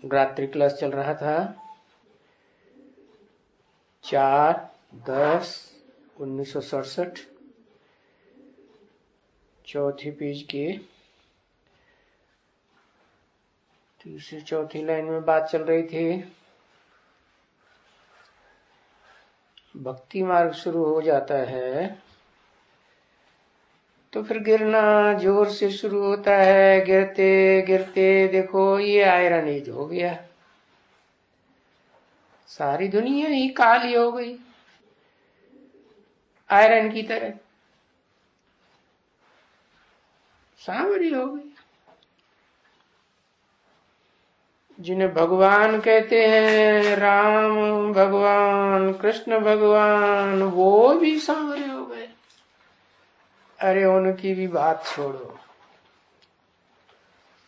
रात्रि क्लास चल रहा था 4/10/1967 चौथी पेज के तीसरी चौथी लाइन में बात चल रही थी। भक्ति मार्ग शुरू हो जाता है तो फिर गिरना जोर से शुरू होता है। गिरते गिरते देखो ये आयरन एज हो गया, सारी दुनिया ही काली हो गई आयरन की तरह, सांवरी हो गई। जिन्हें भगवान कहते हैं, राम भगवान कृष्ण भगवान, वो भी सांवरे हो गए। अरे उनकी भी बात छोड़ो,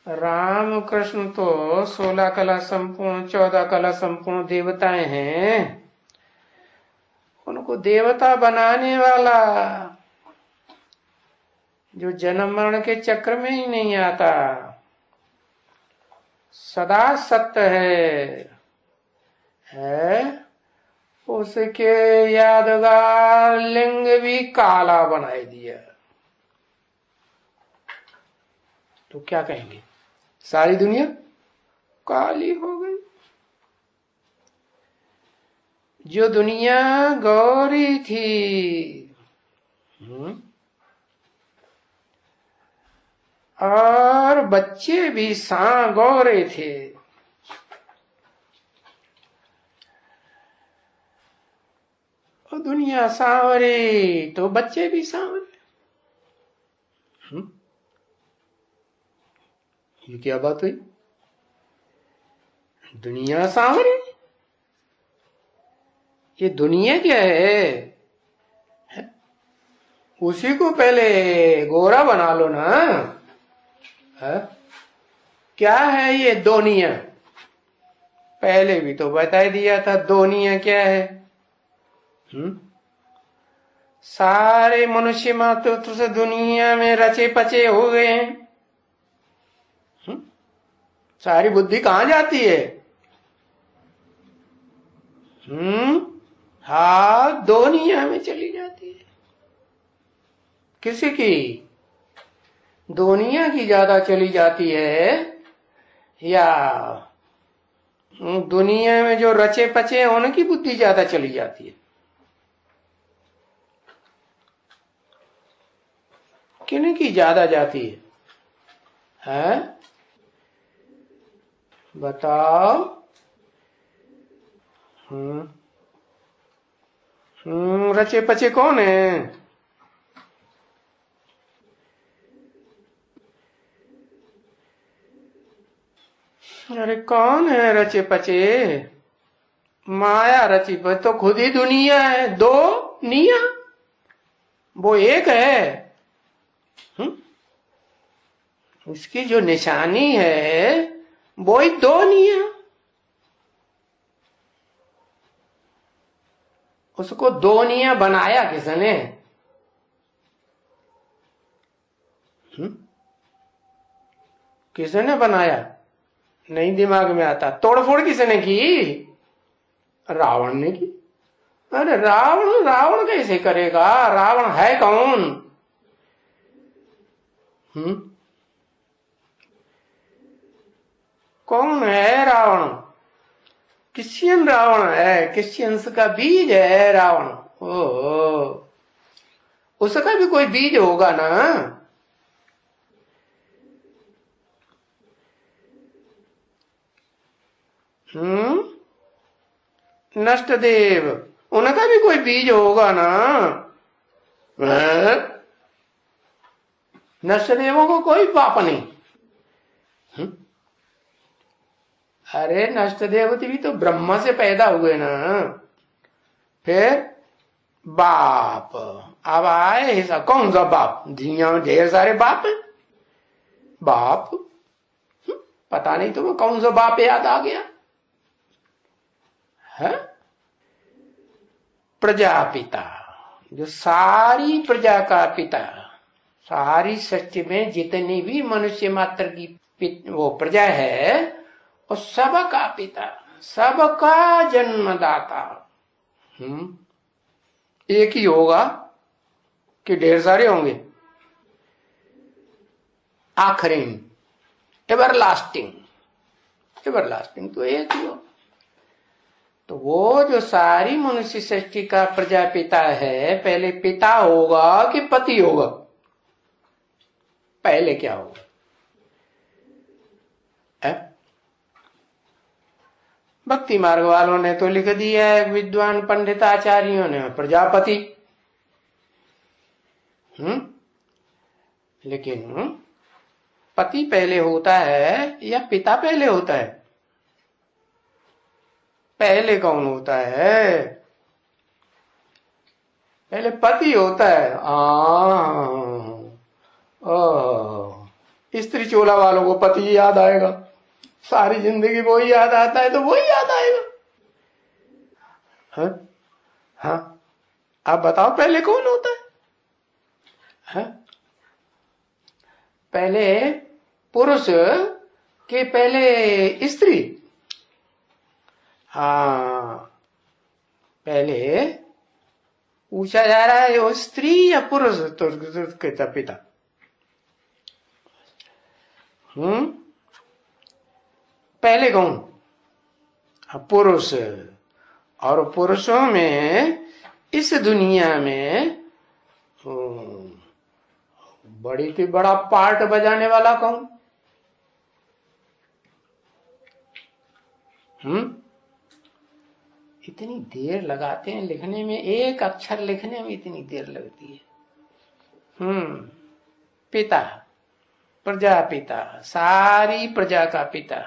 राम कृष्ण तो 16 कला संपूर्ण 14 कला संपूर्ण देवताएं हैं। उनको देवता बनाने वाला जो जन्म मरण के चक्र में ही नहीं आता, सदा सत्य है उसके यादगार लिंग भी काला बनाए दिया। तो क्या कहेंगे, सारी दुनिया काली हो गई। जो दुनिया गौरी थी और बच्चे भी गौरे थे, और दुनिया सांवरे तो बच्चे भी सांवरे। ये क्या बात हुई, दुनिया सांवरे। ये दुनिया क्या है? उसी को पहले गोरा बना लो ना। है? क्या है ये दुनिया? पहले भी तो बता दिया था दुनिया क्या है। सारे मनुष्य मात्र से दुनिया में रचे पचे हो गए हैं। सारी बुद्धि कहां जाती है? हाँ, दुनिया में चली जाती है। किसी की दुनिया की ज्यादा चली जाती है या दुनिया में जो रचे पचे हैं उनकी बुद्धि ज्यादा चली जाती है? किन की ज्यादा जाती है? बताओ। रचे पचे कौन है? अरे कौन है रचे पचे? माया रची पचे तो खुद ही दुनिया है। दो निया, वो एक है। उसकी जो निशानी है वो ही दो निया। उसको दो निया बनाया किसने? किसने बनाया? नहीं दिमाग में आता। तोड़फोड़ किसने की? रावण ने की। अरे रावण कैसे करेगा? रावण है कौन? कौन है रावण? क्रिश्चियन रावण है, क्रिश्चियंस का बीज है रावण। ओह, उसका भी कोई बीज होगा ना। नष्ट देव, उनका भी कोई बीज होगा ना। नष्ट देवों को कोई पाप नहीं। अरे नष्ट देवती भी तो ब्रह्मा से पैदा हुए ना। फिर बाप अब आए ऐसा कौन सा बाप? दुनिया ढेर सारे बाप हैं। बाप पता नहीं तुम्हें कौन सा बाप याद आ गया है? प्रजापिता, जो सारी प्रजा का पिता, सारी सृष्टि में जितनी भी मनुष्य मात्र की वो प्रजा है और सबका पिता, सबका जन्मदाता। एक ही होगा कि ढेर सारे होंगे? आखिरी, एवरलास्टिंग, एवरलास्टिंग तो एक ही हो। तो वो जो सारी मनुष्य सृष्टि का प्रजापिता है, पहले पिता होगा कि पति होगा? पहले क्या होगा? भक्ति मार्ग वालों ने तो लिख दिया है, विद्वान पंडित आचार्यों ने, प्रजापति। लेकिन पति पहले होता है या पिता पहले होता है? पहले कौन होता है? पहले पति होता है। स्त्री चोला वालों को पति याद आएगा, सारी जिंदगी वो ही याद आता है, तो वो ही याद आएगा। हाँ, आप बताओ पहले कौन होता है? पहले पुरुष के पहले स्त्री? हाँ, पहले पूछा जा रहा है वो स्त्री या पुरुष? तो कहता पिता। पहले कौन? पुरुष। और पुरुषों में इस दुनिया में बड़ी से बड़ा पार्ट बजाने वाला कौन? इतनी देर लगाते हैं लिखने में, एक अक्षर लिखने में इतनी देर लगती है। पिता, प्रजापिता, सारी प्रजा का पिता।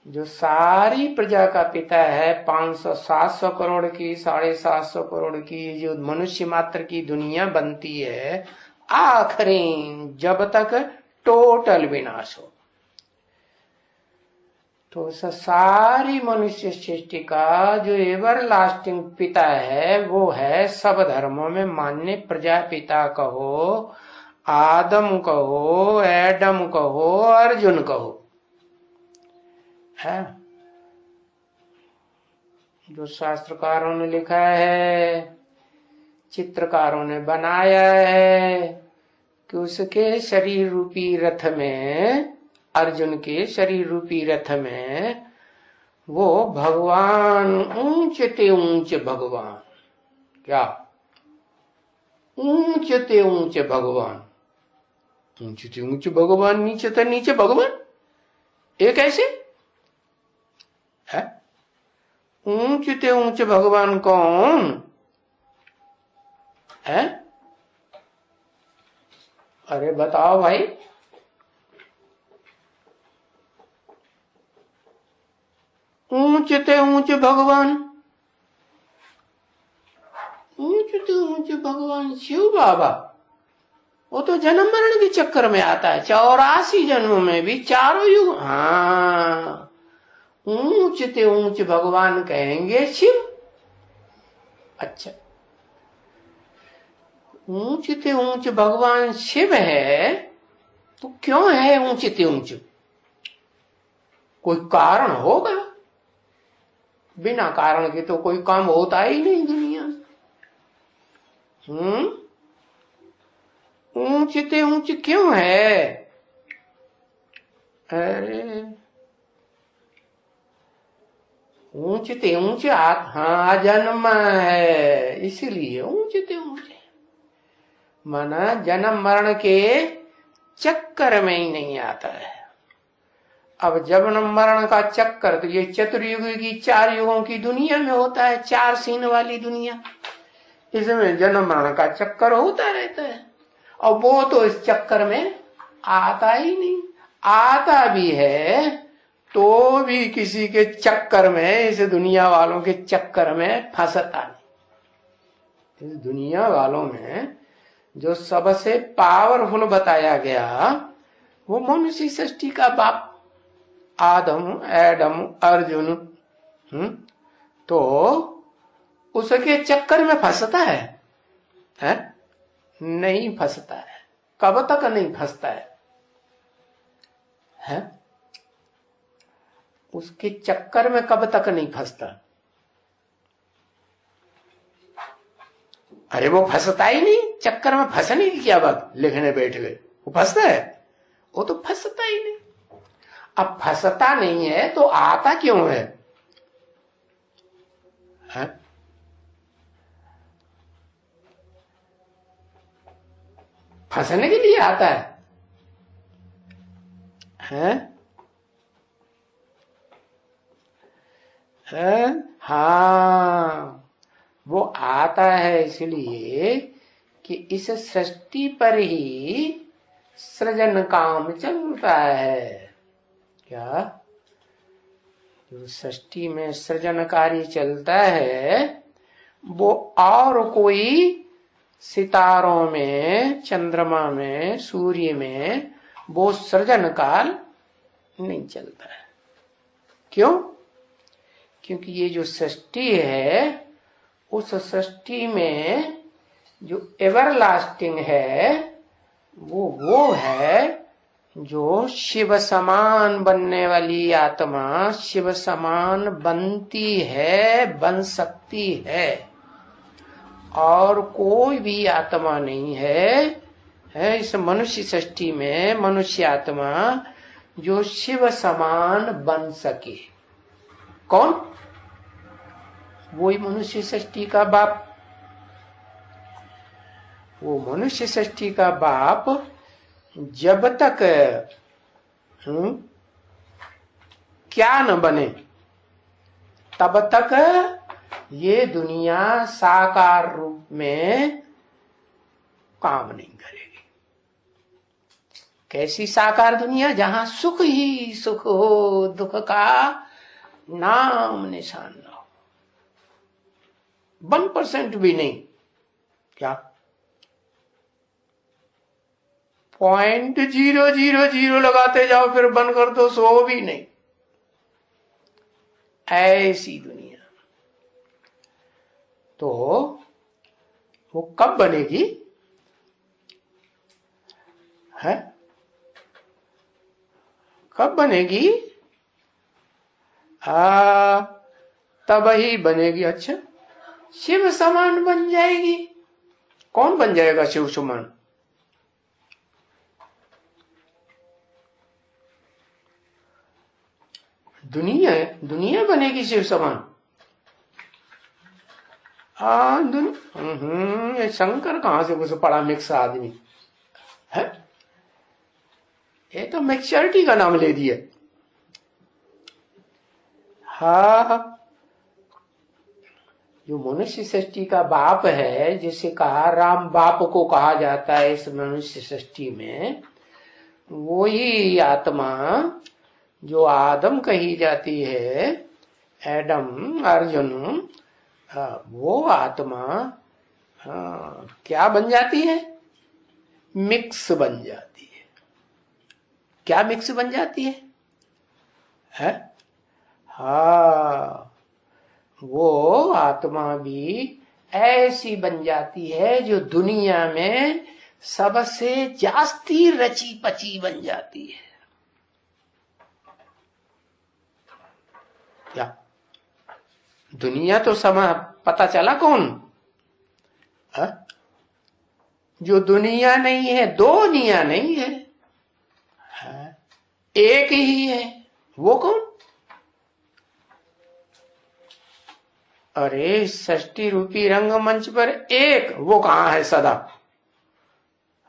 जो सारी प्रजा का पिता है, 500-700 करोड़ की, 750 करोड़ की जो मनुष्य मात्र की दुनिया बनती है, आखिरी जब तक टोटल विनाश हो, तो सारी मनुष्य सृष्टि का जो एवरलास्टिंग पिता है, वो है सब धर्मों में मान्य प्रजापिता कहो, आदम कहो, एडम कहो, अर्जुन कहो, है जो शास्त्रकारों ने लिखा है, चित्रकारों ने बनाया है कि उसके शरीर रूपी रथ में, अर्जुन के शरीर रूपी रथ में वो भगवान, ऊंचते ऊंच भगवान, क्या ऊंचते ऊंच भगवान, ऊंचते ऊंच भगवान, नीचे तो नीचे भगवान, एक ऐसे है। ऊंचते ऊंच भगवान कौन है? अरे बताओ भाई। ऊंचते ऊंच भगवान, ऊंचते ऊंच भगवान शिव बाबा। वो तो जन्म मरण के चक्कर में आता है, 84 जन्म में भी, चारों युग। हाँ, ऊंचते ऊंच भगवान कहेंगे शिव। अच्छा, ऊंचते ऊंच भगवान शिव है तो क्यों है ऊंचते ऊंच? कोई कारण होगा? बिना कारण के तो कोई काम होता ही नहीं दुनिया में। ऊंचते ऊंच क्यों है? अरे ऊंचते ऊंच हाँ जन्म है, इसलिए ऊंचते ऊंच। माना जन्म मरण के चक्कर में ही नहीं आता है। अब जन्म मरण का चक्कर तो ये चतुर्युग की, 4 युगों की दुनिया में होता है, 4 सीन वाली दुनिया, इसमें जन्म मरण का चक्कर होता रहता है। और वो तो इस चक्कर में आता ही नहीं, आता भी है तो भी किसी के चक्कर में, इस दुनिया वालों के चक्कर में फंसता नहीं। इस दुनिया वालों में जो सबसे पावरफुल बताया गया वो मनुष्य सृष्टि का बाप आदम, एडम, अर्जुन, तो उसके चक्कर में फंसता है? नहीं फंसता है। कब तक नहीं फंसता है? उसके चक्कर में कब तक नहीं फंसता। अरे वो फंसता ही नहीं, चक्कर में फंसने की क्या बात, लिखने बैठ गए, वो फंसता है, वो तो फंसता ही नहीं। अब फंसता नहीं है तो आता क्यों है? फंसने के लिए आता है? हाँ, वो आता है इसलिए कि इस सृष्टि पर ही सृजन काम चलता है। क्या? जो सृष्टि में सृजन कार्य चलता है वो और कोई सितारों में, चंद्रमा में, सूर्य में वो सृजन काल नहीं चलता है। क्यों? क्योंकि ये जो सृष्टि है उस सृष्टि में जो एवरलास्टिंग है वो है जो शिव समान बनने वाली आत्मा शिव समान बनती है, बन सकती है। और कोई भी आत्मा नहीं है इस मनुष्य सृष्टि में मनुष्य आत्मा जो शिव समान बन सके। कौन? वही मनुष्य सृष्टि का बाप। वो मनुष्य सृष्टि का बाप जब तक क्या न बने तब तक ये दुनिया साकार रूप में काम नहीं करेगी। कैसी साकार दुनिया? जहां सुख ही सुख हो, दुख का नाम निशान न हो, 1% भी नहीं। क्या? 0.000 लगाते जाओ फिर बंद कर दो, 100 भी नहीं। ऐसी दुनिया तो वो कब बनेगी? है कब बनेगी? तब ही बनेगी। अच्छा, शिव समान बन जाएगी। कौन बन जाएगा शिव समान? दुनिया बनेगी शिव समान। ये शंकर कहां से कुछ पढ़ा मिक्स आदमी है? ये तो मैच्योरिटी का नाम ले दिया। हाँ, जो मनुष्य सृष्टि का बाप है, जिसे कहा राम बाप को कहा जाता है इस मनुष्य सृष्टि में, वो ही आत्मा जो आदम कही जाती है, एडम, अर्जुन, वो आत्मा क्या बन जाती है? मिक्स बन जाती है। क्या मिक्स बन जाती है? हाँ, वो आत्मा भी ऐसी बन जाती है जो दुनिया में सबसे जास्ती रची पची बन जाती है। क्या? दुनिया तो समा पता चला कौन? जो दुनिया नहीं है, दो दुनिया नहीं है, एक ही है। वो कौन? अरे सृष्टि रूपी रंगमंच पर एक, वो कहां है सदा?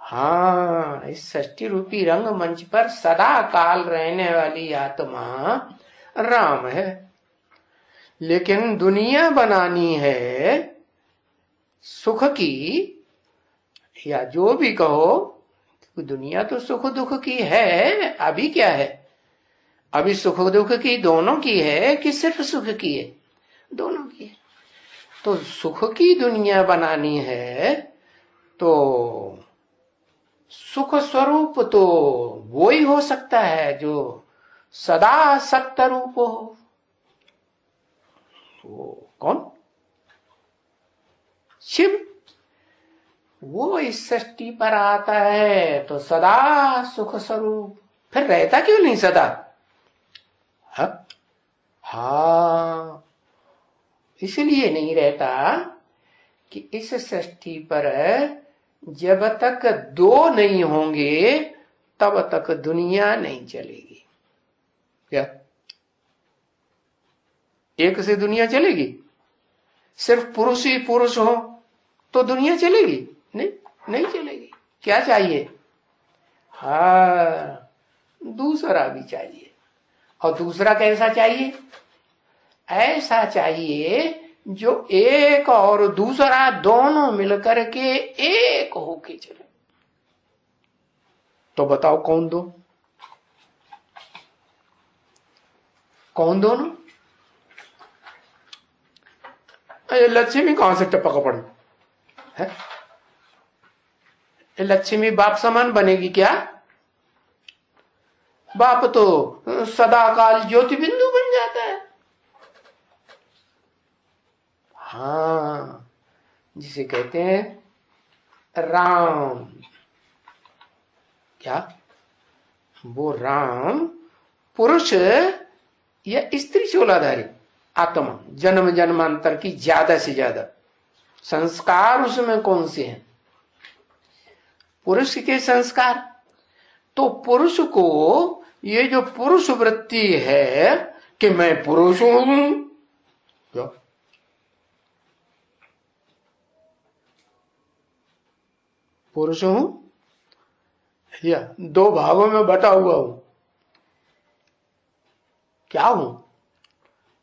हाँ, इस सृष्टि रूपी रंगमंच पर सदा काल रहने वाली आत्मा राम है। लेकिन दुनिया बनानी है सुख की, या जो भी कहो, दुनिया तो सुख दुख की है। अभी क्या है? अभी सुख दुख की दोनों की है कि सिर्फ सुख की है? दोनों की है। तो सुख की दुनिया बनानी है तो सुख स्वरूप तो वो ही हो सकता है जो सदा सत्य रूप हो। वो कौन? शिव। वो इस सृष्टि पर आता है तो सदा सुख स्वरूप, फिर रहता क्यों नहीं सदा? हाँ, इसलिए नहीं रहता कि इस सृष्टि पर जब तक दो नहीं होंगे तब तक दुनिया नहीं चलेगी। क्या एक से दुनिया चलेगी? सिर्फ पुरुष ही पुरुष हो तो दुनिया चलेगी? नहीं, नहीं चलेगी। क्या चाहिए? हाँ, दूसरा भी चाहिए। और दूसरा कैसा चाहिए? ऐसा चाहिए जो एक और दूसरा दोनों मिलकर के एक होके चले। तो बताओ कौन दो? कौन दोनों? ये लक्ष्मी कहां से टपक पड़ी है? लक्ष्मी बाप समान बनेगी क्या? बाप तो सदाकाल ज्योति बिंदु बन जाता है। हाँ, जिसे कहते हैं राम। क्या वो राम पुरुष या स्त्री चोलाधारी आत्मा, जन्म जन्मांतर की ज्यादा से ज्यादा संस्कार उसमें कौन से हैं? पुरुष के संस्कार। तो पुरुष को ये जो पुरुष वृत्ति है कि मैं पुरुष हूं, क्या पुरुष हूं या दो भागों में बटा हुआ हूं? क्या हूं?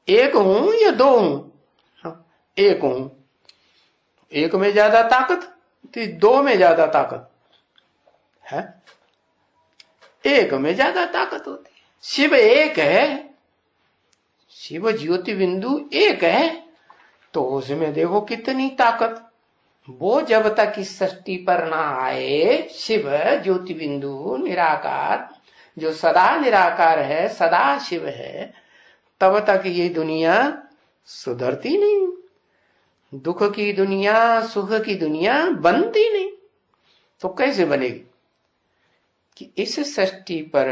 एक हूं या दो हूं? एक हूं। एक में ज्यादा ताकत तो दो में ज्यादा ताकत है? एक में ज्यादा ताकत होती है। शिव एक है, शिव ज्योति बिंदु एक है, तो उसमें देखो कितनी ताकत। वो जब तक इस सृष्टि पर ना आए, शिव ज्योति बिंदु निराकार जो सदा निराकार है, सदा शिव है, तब तक ये दुनिया सुधरती नहीं। दुख की दुनिया, सुख की दुनिया बनती नहीं। तो कैसे बनेगी? कि इस सृष्टि पर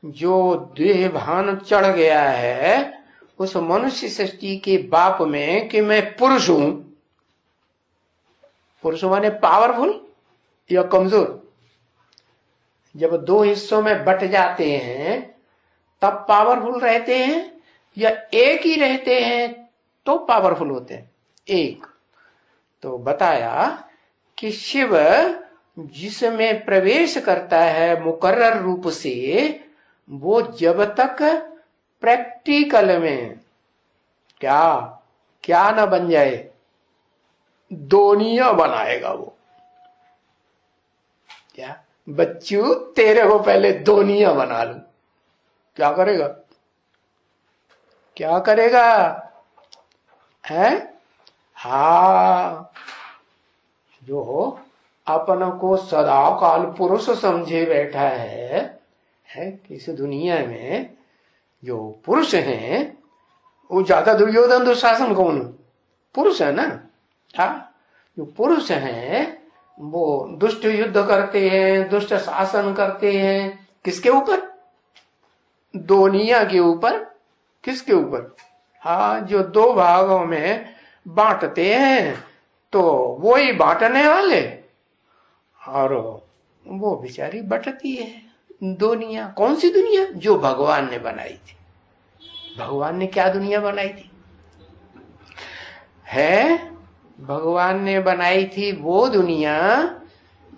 जो देह भान चढ़ गया है, उस मनुष्य सृष्टि के बाप में कि मैं पुरुष हूं। पुरुष माने पावरफुल या कमजोर? जब दो हिस्सों में बट जाते हैं तब पावरफुल रहते हैं या एक ही रहते हैं तो पावरफुल होते हैं? एक। तो बताया कि शिव जिसमें प्रवेश करता है मुकर्रर रूप से, वो जब तक प्रैक्टिकल में क्या क्या न बन जाए, दोनिया बनाएगा वो। क्या बच्चू, तेरे को पहले दोनिया बना लूं। क्या करेगा? क्या करेगा? है? हाँ, जो अपन को सदा काल पुरुष समझे बैठा है इस दुनिया में जो पुरुष हैं, वो ज्यादा दुर्योधन दुशासन कौन? पुरुष है ना। हाँ, जो पुरुष हैं वो दुष्ट युद्ध करते हैं, दुष्ट शासन करते हैं। किसके ऊपर? दुनिया के ऊपर। किसके ऊपर? हाँ, जो दो भागों में बांटते हैं तो वो ही बांटने वाले, और वो बेचारी बटती है दुनिया। कौन सी दुनिया? जो भगवान ने बनाई थी। भगवान ने क्या दुनिया बनाई थी? है भगवान ने बनाई थी वो दुनिया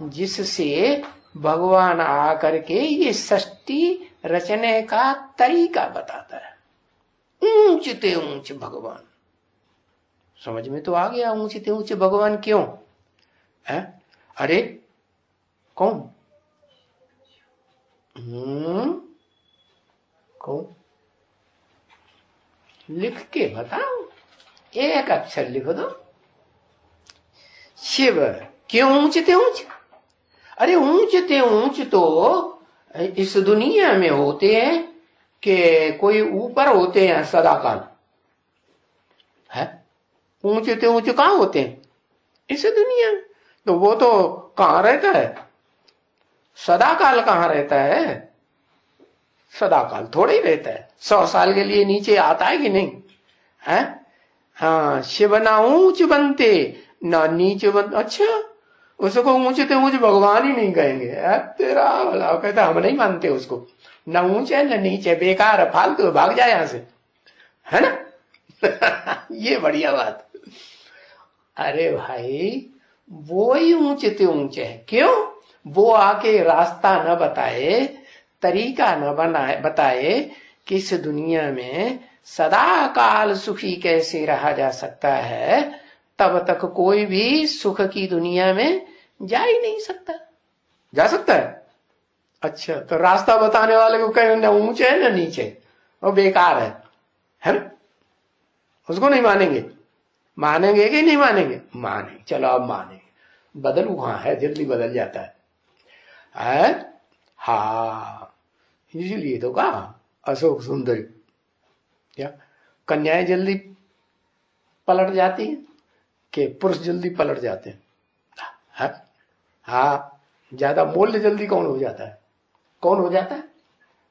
जिससे भगवान आकर के ये सृष्टि रचने का तरीका बताता है। ऊंचते ऊंच भगवान। समझ में तो आ गया ऊंचते ऊंचे भगवान क्यों है? अरे कौन? कौन? लिख के बताओ, एक अक्षर लिख दो। शिव क्यों ऊंचते ऊंच? अरे ऊंचते ऊंच तो इस दुनिया में होते हैं कि कोई ऊपर होते हैं सदाकाल है। ऊंचते ऊंच कहां होते हैं? इस दुनिया में। तो वो तो कहां रहता है? सदाकाल कहां रहता है? सदा काल थोड़े ही रहता है, 100 साल के लिए नीचे आता है कि नहीं है? हाँ, शिव ना ऊंच बनते ना नीचे बनते। अच्छा, उसको ऊंचे तो ऊंचे भगवान ही नहीं कहेंगे। तेरा भला, कहता हम नहीं मानते उसको, ना ऊंचे न नीचे, बेकार है, फालतू, भाग जाए यहां से, है ना? ये बढ़िया बात। अरे भाई, वो ही ऊंचे ते ऊंचे है। क्यों? वो आके रास्ता न बताए, तरीका न बताए कि इस दुनिया में सदा काल सुखी कैसे रहा जा सकता है, तब तक कोई भी सुख की दुनिया में जा ही नहीं सकता। जा सकता है? अच्छा, तो रास्ता बताने वाले को कहें ना ऊंचे है ना नीचे, वो बेकार है ना? उसको नहीं मानेंगे। मानेंगे कि नहीं मानेंगे? मानेंगे। चलो अब मानेंगे। बदलू कहां है, जल्दी बदल जाता है? हाँ, इसीलिए तो कहा अशोक सुंदरी, क्या कन्याएं जल्दी पलट जाती है कि पुरुष जल्दी पलट जाते हैं? हाँ, ज्यादा मूल्य जल्दी कौन हो जाता है? कौन हो जाता है?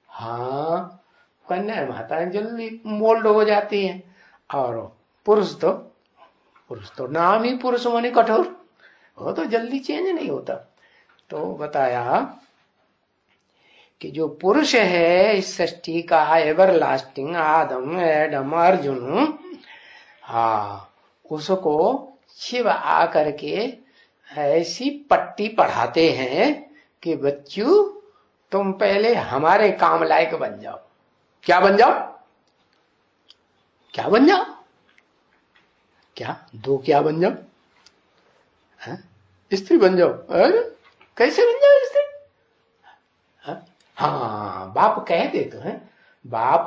हाँ, कन्या माताएं जल्दी मोल्ड हो जाती हैं। और पुरुष तो नाम ही पुरुष माने कठोर, वो तो जल्दी चेंज नहीं होता। तो बताया कि जो पुरुष है इस सृष्टि का एवर लास्टिंग, आदम, एडम, अर्जुन, हाँ, उसको शिव आकर के ऐसी पट्टी पढ़ाते हैं कि बच्चू तुम पहले हमारे काम लायक बन जाओ। क्या बन जाओ? क्या बन जाओ? क्या क्या बन जाओ? स्त्री बन जाओ? कैसे बन जाओ स्त्री? हाँ, बाप कहते तो हैं। बाप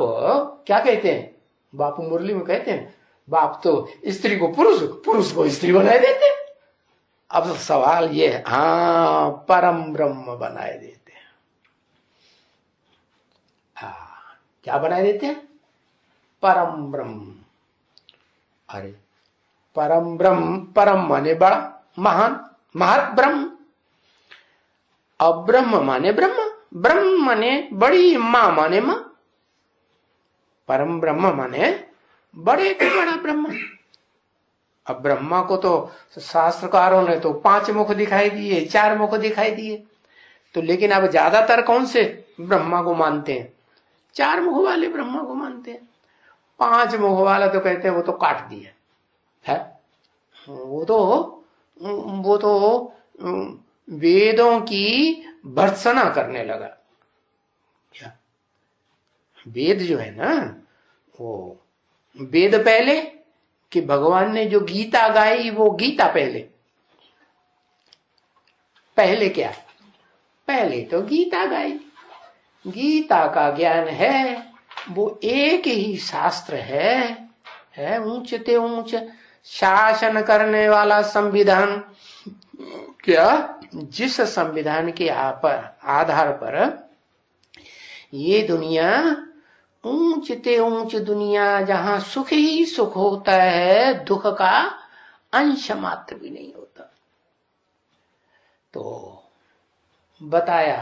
क्या कहते हैं? बाप मुरली में कहते हैं, बाप तो स्त्री को पुरुष को स्त्री बनाए देते हैं। अब सवाल ये है, हाँ, परम ब्रह्म बनाए देते हैं। क्या बनाए देते हैं? परम ब्रह्म। अरे परम ब्रह्म, परम माने बड़ा, महान, महत ब्रह्म। अब ब्रह्म माने ब्रह्म, ब्रह्म माने बड़ी, मां माने मां। परम ब्रह्म माने बड़े के बड़ा ब्रह्म। अब ब्रह्मा को तो शास्त्रकारों ने तो 5 मुख दिखाई दिए, 4 मुख दिखाई दिए, तो लेकिन अब ज्यादातर कौन से ब्रह्मा को मानते हैं? 4 मुख वाले ब्रह्मा को मानते हैं। 5 मुख वाला तो कहते हैं वो तो काट दिया है। वो तो वेदों की भर्त्सना करने लगा। क्या वेद जो है ना, वो वेद पहले कि भगवान ने जो गीता गाई वो गीता पहले क्या? पहले तो गीता गाई। गीता का ज्ञान है, वो एक ही शास्त्र है ऊंच ते ऊंच शासन करने वाला संविधान। क्या? जिस संविधान के आधार पर ये दुनिया ऊंच ते ऊंच दुनिया, जहां सुख ही सुख होता है, दुख का अंश मात्र भी नहीं होता। तो बताया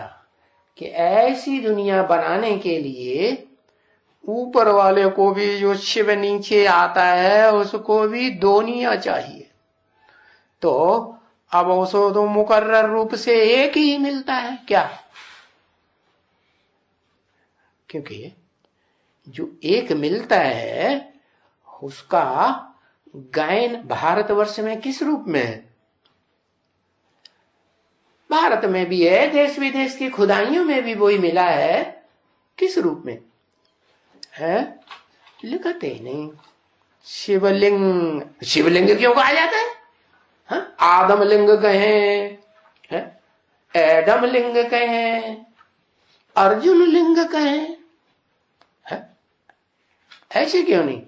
कि ऐसी दुनिया बनाने के लिए ऊपर वाले को भी, जो शिव नीचे आता है, उसको भी दोनिया चाहिए। तो अब उसको तो मुकर्रर रूप से एक ही मिलता है। क्या? क्योंकि जो एक मिलता है उसका गायन भारतवर्ष में किस रूप में है? भारत में भी है, देश विदेश की खुदाइयों में भी वही मिला है। किस रूप में है? लिखते नहीं। शिवलिंग, शिवलिंग क्यों कहा जाता है? आदम लिंग कहें, एडम लिंग कहें, अर्जुन लिंग कहें, ऐसे क्यों नहीं?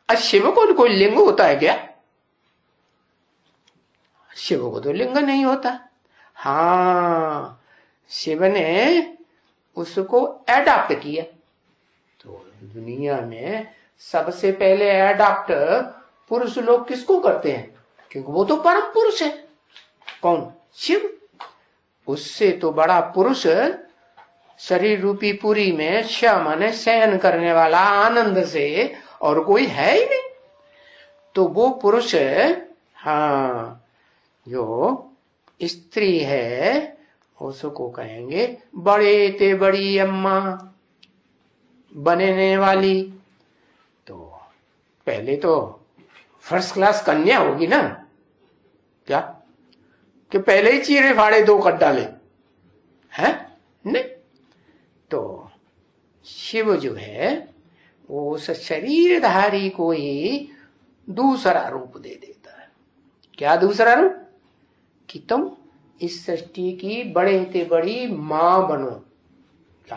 शिव को कोई लिंग होता है क्या? शिव को तो लिंग नहीं होता। हाँ, शिव ने उसको एडॉप्ट किया। तो दुनिया में सबसे पहले एडॉप्ट पुरुष लोग किसको करते हैं? क्योंकि वो तो परम पुरुष है। कौन? शिव। उससे तो बड़ा पुरुष शरीर रूपी पुरी में श माने शयन करने वाला आनंद से और कोई है ही नहीं। तो वो पुरुष, हाँ, जो स्त्री है उसको कहेंगे बड़े ते बड़ी अम्मा बनने वाली। तो पहले तो फर्स्ट क्लास कन्या होगी ना, क्या कि पहले ही चीरे फाड़े दो कर डाले हैं? नहीं। तो शिव जो है वो उस शरीरधारी को ही दूसरा रूप दे देता है। क्या दूसरा रूप? कि तुम इस सृष्टि की बड़े से बड़ी मां बनो। क्या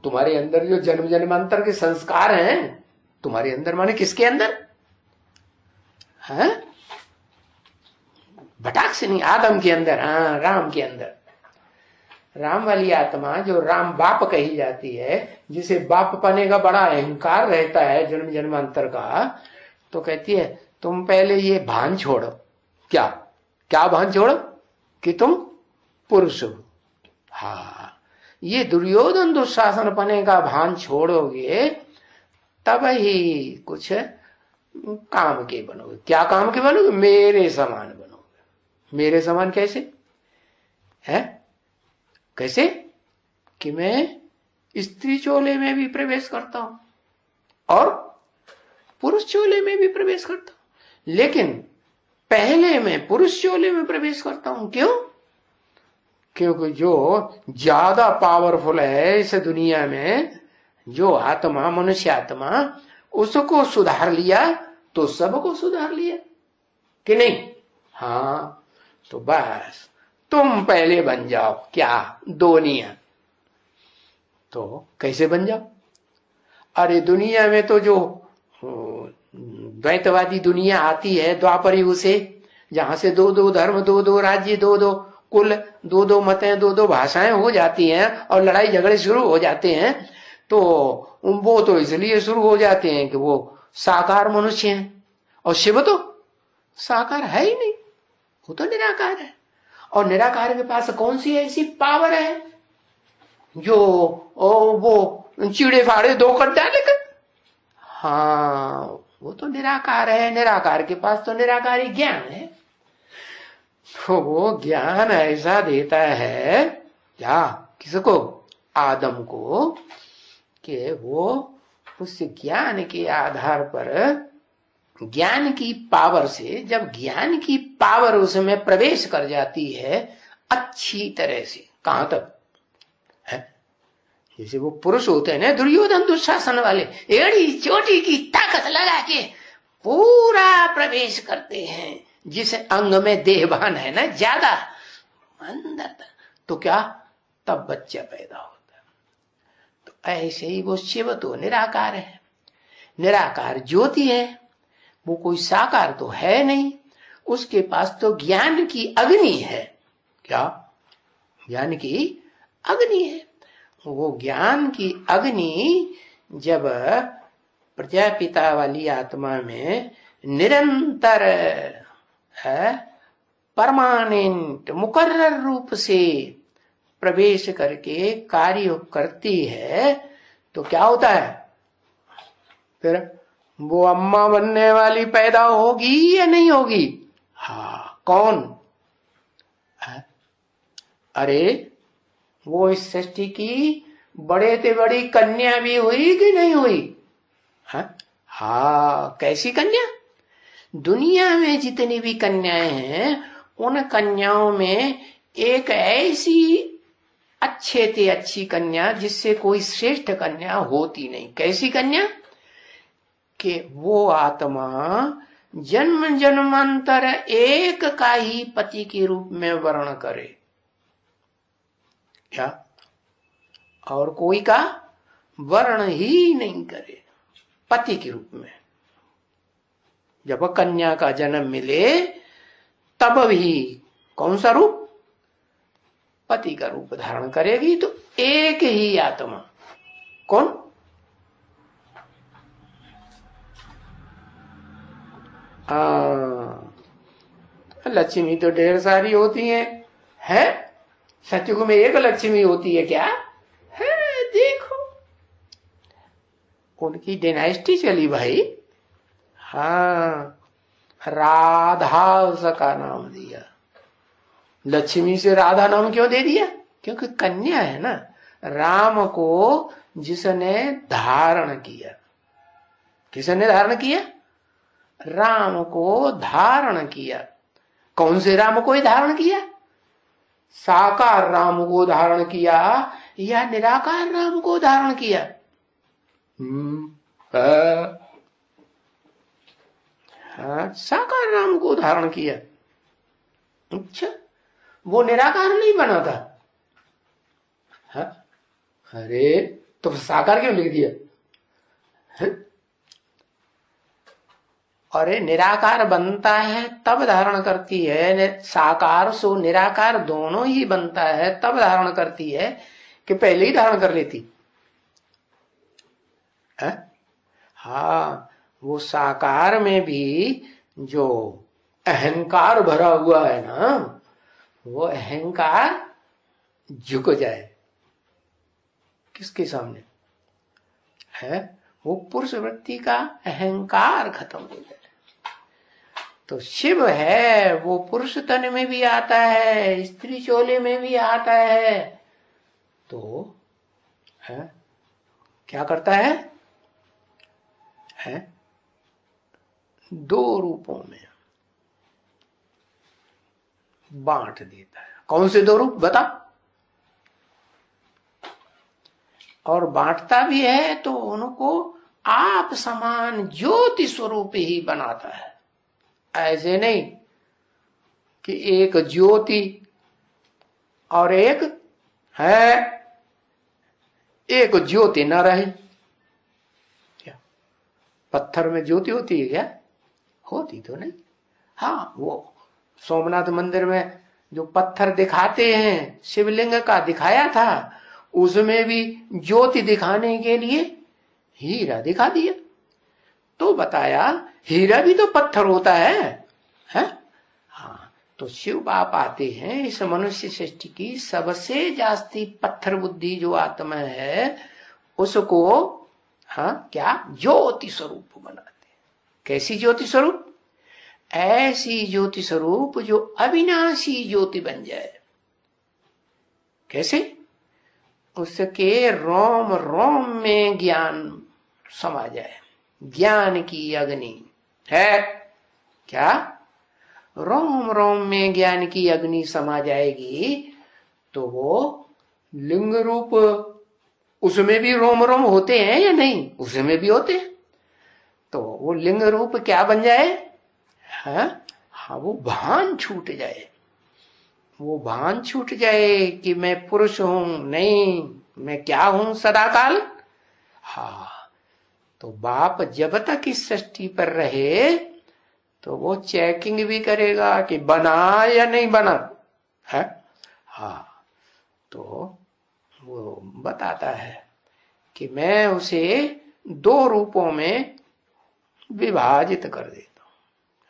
तुम्हारे अंदर जो जन्म जन्मांतर के संस्कार हैं तुम्हारे अंदर, माने किसके अंदर है? भटाक से नहीं, आदम के अंदर, हाँ, राम के अंदर। राम वाली आत्मा जो राम बाप कही जाती है, जिसे बाप पाने का बड़ा अहंकार रहता है जन्म जन्मांतर का, तो कहती है तुम पहले ये भान छोड़ो। क्या क्या भान छोड़ो? कि तुम पुरुष हो। हाँ, ये दुर्योधन दुशासन पने का भान छोड़ोगे तब ही कुछ काम के बनोगे। क्या काम के बनोगे? मेरे समान बनोगे। मेरे समान कैसे है? कैसे? कि मैं स्त्री चोले में भी प्रवेश करता हूं और पुरुष चोले में भी प्रवेश करता हूं, लेकिन पहले मैं पुरुष चोले में प्रवेश करता हूं। क्यों? क्योंकि जो ज्यादा पावरफुल है इस दुनिया में, जो आत्मा, मनुष्य आत्मा, उसको सुधार लिया तो सबको सुधार लिया कि नहीं? हाँ, तो बस तुम पहले बन जाओ क्या? दोनिया। तो कैसे बन जाओ? अरे दुनिया में तो जो द्वैतवादी दुनिया आती है द्वापर युग से, जहां से दो दो धर्म, दो दो राज्य, दो दो कुल, दो दो मतें, दो दो भाषाएं हो जाती हैं और लड़ाई झगड़े शुरू हो जाते हैं, तो वो तो इसलिए शुरू हो जाते हैं कि वो साकार मनुष्य हैं और शिव तो साकार है ही नहीं, वो तो निराकार है। और निराकार के पास कौन सी ऐसी पावर है जो वो चीड़े फाड़े दो कर डालेगा? हाँ, वो तो निराकार है। निराकार के पास तो निराकारी ज्ञान है। तो वो ज्ञान ऐसा देता है क्या? किसको? आदम को, कि वो उस ज्ञान के आधार पर, ज्ञान की पावर से, जब ज्ञान की पावर उसमें प्रवेश कर जाती है अच्छी तरह से, कहां तक है? जैसे वो पुरुष होते हैं ना दुर्योधन दुशासन वाले, एड़ी चोटी की ताकत लगा के पूरा प्रवेश करते हैं, जिस अंग में देहभान है ना ज्यादा अंदर तक, तो क्या तब बच्चा पैदा होता है। तो ऐसे ही वो शिव तो निराकार है, निराकार ज्योति है, वो कोई साकार तो है नहीं। उसके पास तो ज्ञान की अग्नि है। क्या? ज्ञान की अग्नि है। वो ज्ञान की अग्नि जब प्रजापिता वाली आत्मा में निरंतर है, परमानेंट मुकर्रर रूप से प्रवेश करके कार्य करती है, तो क्या होता है? फिर वो अम्मा बनने वाली पैदा होगी या नहीं होगी? हाँ, कौन है? अरे वो इस सृष्टि की बड़े से बड़ी कन्या भी हुई कि नहीं हुई? हाँ, कैसी कन्या? दुनिया में जितनी भी कन्याएं हैं उन कन्याओं में एक ऐसी अच्छे से अच्छी कन्या जिससे कोई श्रेष्ठ कन्या होती नहीं। कैसी कन्या? कि वो आत्मा जन्म जन्मांतर एक का ही पति के रूप में वर्ण करे। क्या? और कोई का वर्ण ही नहीं करे पति के रूप में। जब कन्या का जन्म मिले तब भी कौन सा रूप? पति का रूप धारण करेगी। तो एक ही आत्मा, कौन? लक्ष्मी तो ढेर सारी होती हैं, है? सतयुग में एक लक्ष्मी होती है क्या? है? उनकी डायनेस्टी चली भाई। हाँ, राधा उसका नाम दिया। लक्ष्मी से राधा नाम क्यों दे दिया? क्योंकि कन्या है ना। राम को जिसने धारण किया, किसने धारण किया? राम को धारण किया। कौन से राम को धारण किया? साकार राम को धारण किया या निराकार राम को धारण किया? हाँ, साकार राम को धारण किया। अच्छा, वो निराकार नहीं बना था? हाँ? अरे तो साकार क्यों लिख दिया? है? अरे निराकार बनता है तब धारण करती है, साकार सो निराकार दोनों ही बनता है तब धारण करती है कि पहले ही धारण कर लेती है? हाँ, वो साकार में भी जो अहंकार भरा हुआ है ना, वो अहंकार झुक जाए किसके सामने? है वो पुरुष वृत्ति का अहंकार खत्म हो जाए। तो शिव है वो पुरुष तन में भी आता है, स्त्री चोले में भी आता है। तो है क्या करता है? दो रूपों में बांट देता है। कौन से दो रूप बता? और बांटता भी है तो उनको आप समान ज्योति स्वरूप ही बनाता है। ऐसे नहीं कि एक ज्योति और एक ज्योति न रहे। क्या पत्थर में ज्योति होती है क्या? होती तो नहीं। हाँ, वो सोमनाथ मंदिर में जो पत्थर दिखाते हैं, शिवलिंग का दिखाया था, उसमें भी ज्योति दिखाने के लिए हीरा दिखा दिया। तो बताया हीरा भी तो पत्थर होता है? हाँ, तो शिव बाप आते हैं इस मनुष्य सृष्टि की सबसे जास्ती पत्थर बुद्धि जो आत्मा है उसको क्या ज्योति स्वरूप बनाते। कैसी ज्योति स्वरूप? ऐसी ज्योति स्वरूप जो अविनाशी ज्योति बन जाए। कैसे? उसके रोम रोम में ज्ञान समा जाए। ज्ञान की अग्नि है क्या? रोम रोम में ज्ञान की अग्नि समा जाएगी तो वो लिंग रूप, उसमें भी रोम रोम होते हैं या नहीं? उसमें भी होते हैं। तो वो लिंग रूप क्या बन जाए? हाँ, वो भान छूट जाए। वो भान छूट जाए कि मैं पुरुष हूं, नहीं, मैं क्या हूं सदाकाल। हाँ, तो बाप जब तक इस सृष्टि पर रहे तो वो चेकिंग भी करेगा कि बना या नहीं बना है। हाँ, तो वो बताता है कि मैं उसे दो रूपों में विभाजित कर देता हूं।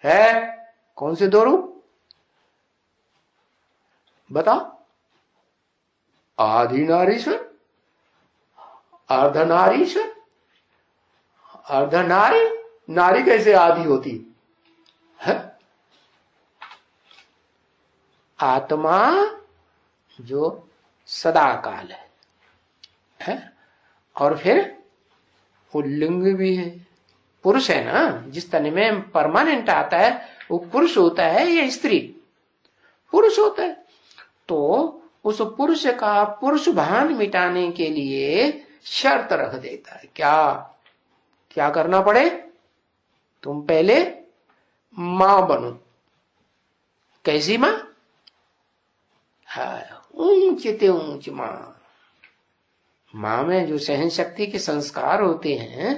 है कौन से दो रूप बता? आदि नारीश्वर, अर्धनारीश्वर। अर्धनारी, नारी कैसे आदि होती है? आत्मा जो सदा काल है और फिर वो लिंग भी है, पुरुष है ना। जिस तन में परमानेंट आता है वो पुरुष होता है या स्त्री? पुरुष होता है। तो उस पुरुष का पुरुष भान मिटाने के लिए शर्त रख देता है। क्या करना पड़े? तुम पहले मां बनो। कैसी मां? ऊंच ते ऊंच मां। मां में जो सहन शक्ति के संस्कार होते हैं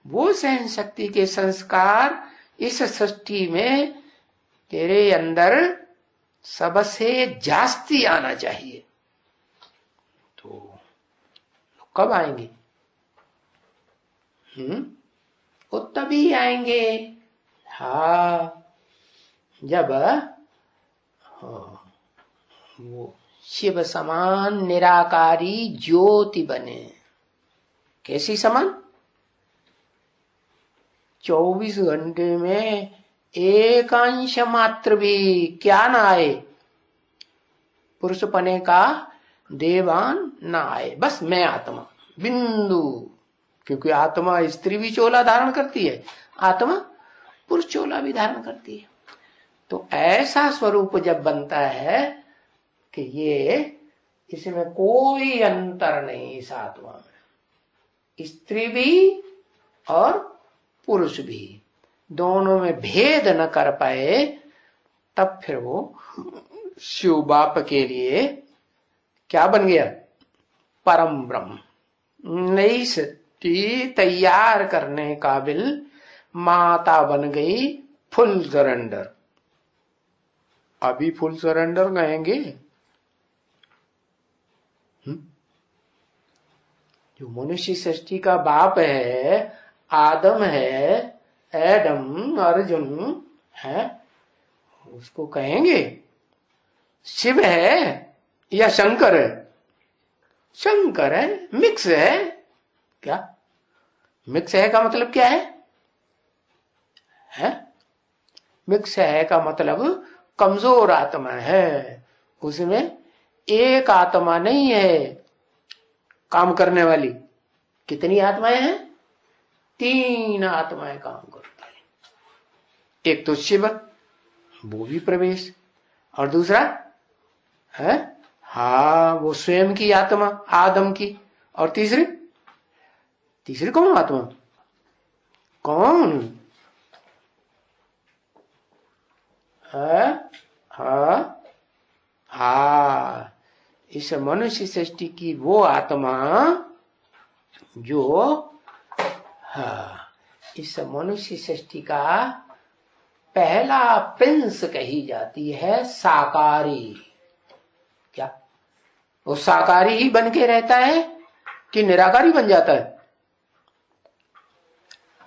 वो सहन शक्ति के संस्कार इस सृष्टि में तेरे अंदर सबसे जास्ती आना चाहिए। तो कब आएंगे? वो तभी आएंगे जब वो शिव समान निराकारी ज्योति बने। कैसी समान? 24 घंटे में एक अंश मात्र भी क्या ना आए, पुरुष पने का देवान ना आए, बस मैं आत्मा बिंदु। क्योंकि आत्मा स्त्री भी चोला धारण करती है, आत्मा पुरुष चोला भी धारण करती है। तो ऐसा स्वरूप जब बनता है कि ये इसमें कोई अंतर नहीं, इस आत्मा में स्त्री भी और पुरुष भी दोनों में भेद न कर पाए, तब फिर वो शिव बाप के लिए क्या बन गया, परम ब्रह्म। नई सृष्टि तैयार करने काबिल माता बन गई, फुल सरेंडर। अभी फुल सरेंडर कहेंगे। जो मनुष्य सृष्टि का बाप है, आदम है, एडम, अर्जुन है, उसको कहेंगे शिव है या शंकर है? शंकर है, मिक्स है। क्या मिक्स है का मतलब क्या है? मिक्स है का मतलब कमजोर आत्मा है, उसमें एक आत्मा नहीं है काम करने वाली। कितनी आत्माएं हैं? 3 आत्माएं काम करती हैं। एक तो शिव, वो भी प्रवेश, और दूसरा है हाँ वो स्वयं की आत्मा आदम की, और तीसरी कौन आत्मा? कौन है? हाँ इस मनुष्य सृष्टि की वो आत्मा जो इस मनुष्य सृष्टि का पहला प्रिंस कही जाती है, साकारी। क्या वो साकारी ही बन के रहता है कि निराकारी बन जाता है?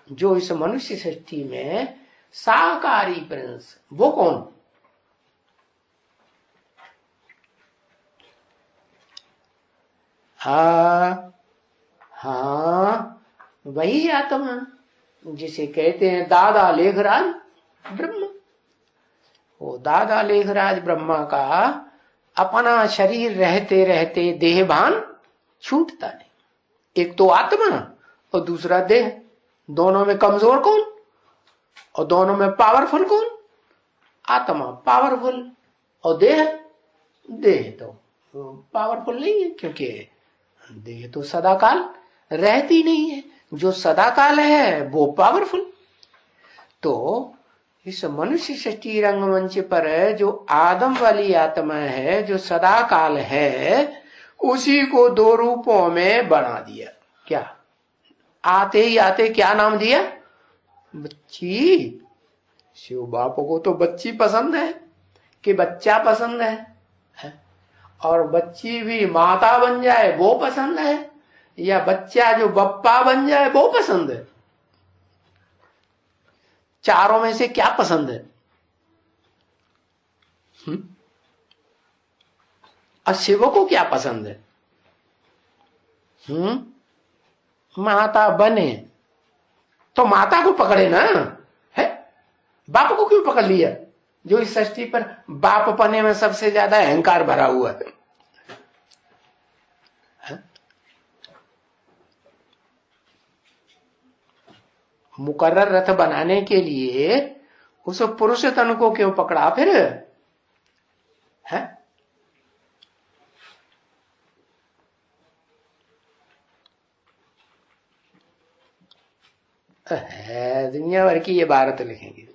जो इस मनुष्य सृष्टि में साकारी प्रिंस, वो कौन? हाँ वही आत्मा जिसे कहते हैं दादा लेखराज ब्रह्म। वो दादा लेखराज ब्रह्मा का अपना शरीर रहते रहते देहभान छूटता नहीं। एक तो आत्मा और दूसरा देह, दोनों में कमजोर कौन और दोनों में पावरफुल कौन? आत्मा पावरफुल और देह तो पावरफुल नहीं है, क्योंकि देह तो सदाकाल रहती नहीं है। जो सदाकाल है वो पावरफुल। तो इस मनुष्य सृष्टि रंगमंच पर जो आदम वाली आत्मा है, जो सदाकाल है, उसी को 2 रूपों में बना दिया। क्या आते ही आते क्या नाम दिया? बच्ची। शिव बाप को तो बच्ची पसंद है कि बच्चा पसंद है? और बच्ची भी माता बन जाए वो पसंद है, या बच्चा जो बप्पा बन जाए वो पसंद है? चारों में से क्या पसंद है? और शिव को क्या पसंद है? माता बने तो माता को पकड़े ना, है? बाप को क्यों पकड़ लिया? जो इस सृष्टि पर बाप पने में सबसे ज्यादा अहंकार भरा हुआ है। मुकर्रर रथ बनाने के लिए उस पुरुष तन को क्यों पकड़ा फिर? है दुनिया भर की ये भारत लिखेंगे।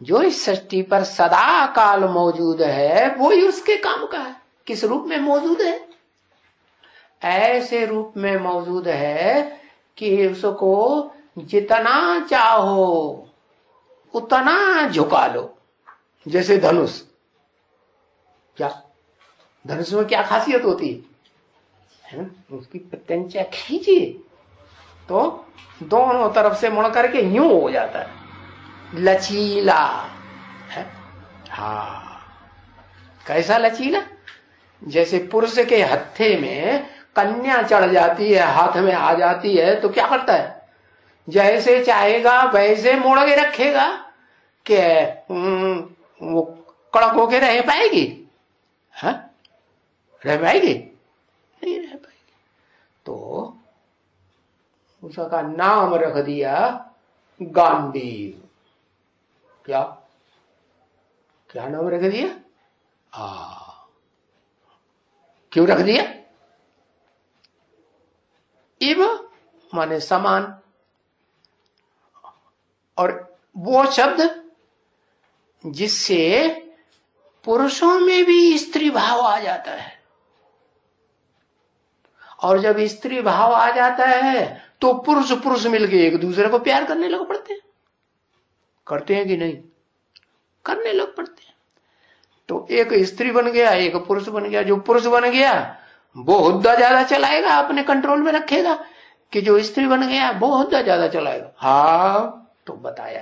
जो इस सृष्टि पर सदा काल मौजूद है वो ही उसके काम का है। किस रूप में मौजूद है? ऐसे रूप में मौजूद है कि उसको जितना चाहो उतना झुका लो। जैसे धनुष, क्या धनुष में क्या खासियत होती है? उसकी प्रत्यंचा खींचिए तो दोनों तरफ से मुड़ करके यूं हो जाता है, लचीला है। हाँ कैसा लचीला? जैसे पुरुष के हत्थे में कन्या चढ़ जाती है, हाथ में आ जाती है, तो क्या करता है? जैसे चाहेगा वैसे मोड़ के रखेगा कि वो कड़क होके रह पाएगी? हाँ, रह पाएगी? नहीं रह पाएगी। तो उसका नाम रख दिया गांडीव। क्या क्या नाम रख दिया? क्यों रख दिया? इव माने समान, और वो शब्द जिससे पुरुषों में भी स्त्री भाव आ जाता है, और जब स्त्री भाव आ जाता है तो पुरुष पुरुष मिलके एक दूसरे को प्यार करने लग पड़ते हैं। करते हैं कि नहीं? करने लग पड़ते हैं। तो एक स्त्री बन गया, एक पुरुष बन गया। जो पुरुष बन गया वो हुद्दा ज्यादा चलाएगा, अपने कंट्रोल में रखेगा, कि जो स्त्री बन गया वो हुद्दा ज्यादा चलाएगा। हाँ, तो बताया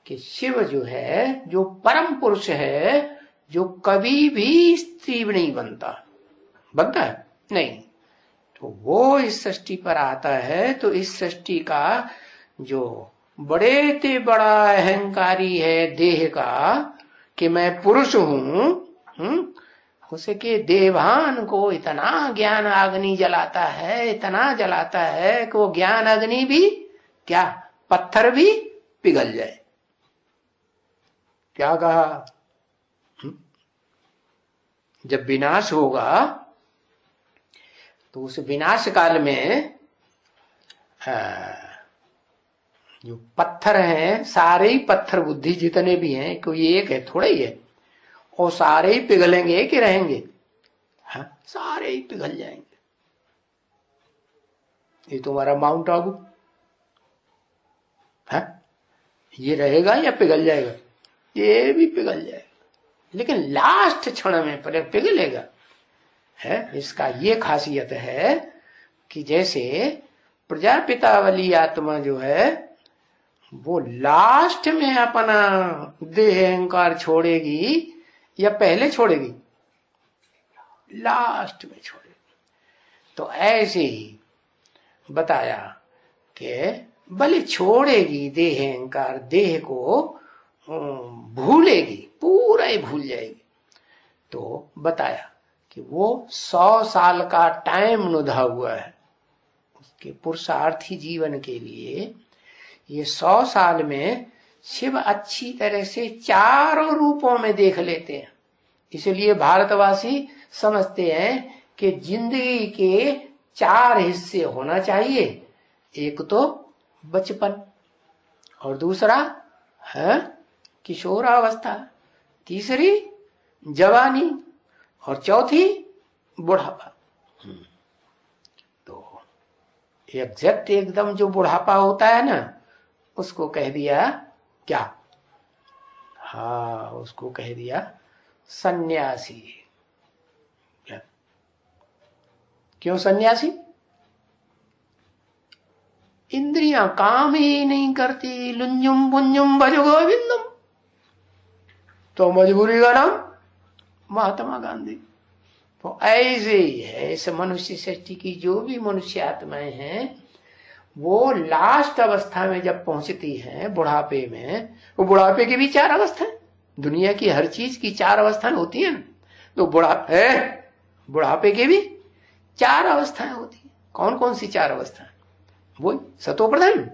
कि शिव जो है, जो परम पुरुष है, जो कभी भी स्त्री नहीं बनता है नहीं, तो वो इस सृष्टि पर आता है। तो इस सृष्टि का जो बड़े ते बड़ा अहंकारी है देह का, कि मैं पुरुष हूं, उसके देवान को इतना ज्ञान अग्नि जलाता है, इतना जलाता है कि वो ज्ञान अग्नि भी क्या, पत्थर भी पिघल जाए। क्या कहा? जब विनाश होगा तो उस विनाश काल में जो पत्थर हैं, सारे ही पत्थर बुद्धि जितने भी हैं, कोई एक है, थोड़ा ही है, और सारे ही पिघलेंगे कि रहेंगे? हाँ, सारे ही पिघल जाएंगे। ये तुम्हारा माउंट आबू है, ये रहेगा या पिघल जाएगा? ये भी पिघल जाएगा, लेकिन लास्ट क्षण में पिघलेगा है। इसका ये खासियत है कि जैसे प्रजापिता वाली आत्मा जो है वो लास्ट में अपना देह अहंकार छोड़ेगी या पहले छोड़ेगी? लास्ट में छोड़ेगी। तो ऐसे ही बताया कि भले छोड़ेगी देह अहंकार, देह को भूलेगी, पूरा ही भूल जाएगी। तो बताया कि वो 100 साल का टाइम नुधा हुआ है उसके पुरुषार्थी जीवन के लिए। ये 100 साल में शिव अच्छी तरह से चारों रूपों में देख लेते हैं। इसलिए भारतवासी समझते हैं कि जिंदगी के 4 हिस्से होना चाहिए। एक तो बचपन, और दूसरा है किशोरावस्था, तीसरी जवानी, और चौथी बुढ़ापा। तो एग्जैक्ट एकदम जो बुढ़ापा होता है ना, उसको कह दिया क्या? हाँ, उसको कह दिया सन्यासी। क्या? क्यों सन्यासी? इंद्रियां काम ही नहीं करती, लुंजुम पुंजुम भज गोविंदम, तो मजबूरी का नाम महात्मा गांधी। तो ऐसे ही है इस मनुष्य सृष्टि की जो भी मनुष्य आत्माएं हैं, वो लास्ट अवस्था में जब पहुंचती हैं बुढ़ापे में, वो बुढ़ापे की भी 4 अवस्थाएं, दुनिया की हर चीज की 4 अवस्थाएं होती है ना, तो बुढ़ापे की भी 4 अवस्थाएं होती है। कौन कौन सी 4 अवस्थाएं? वो सतो प्रधान,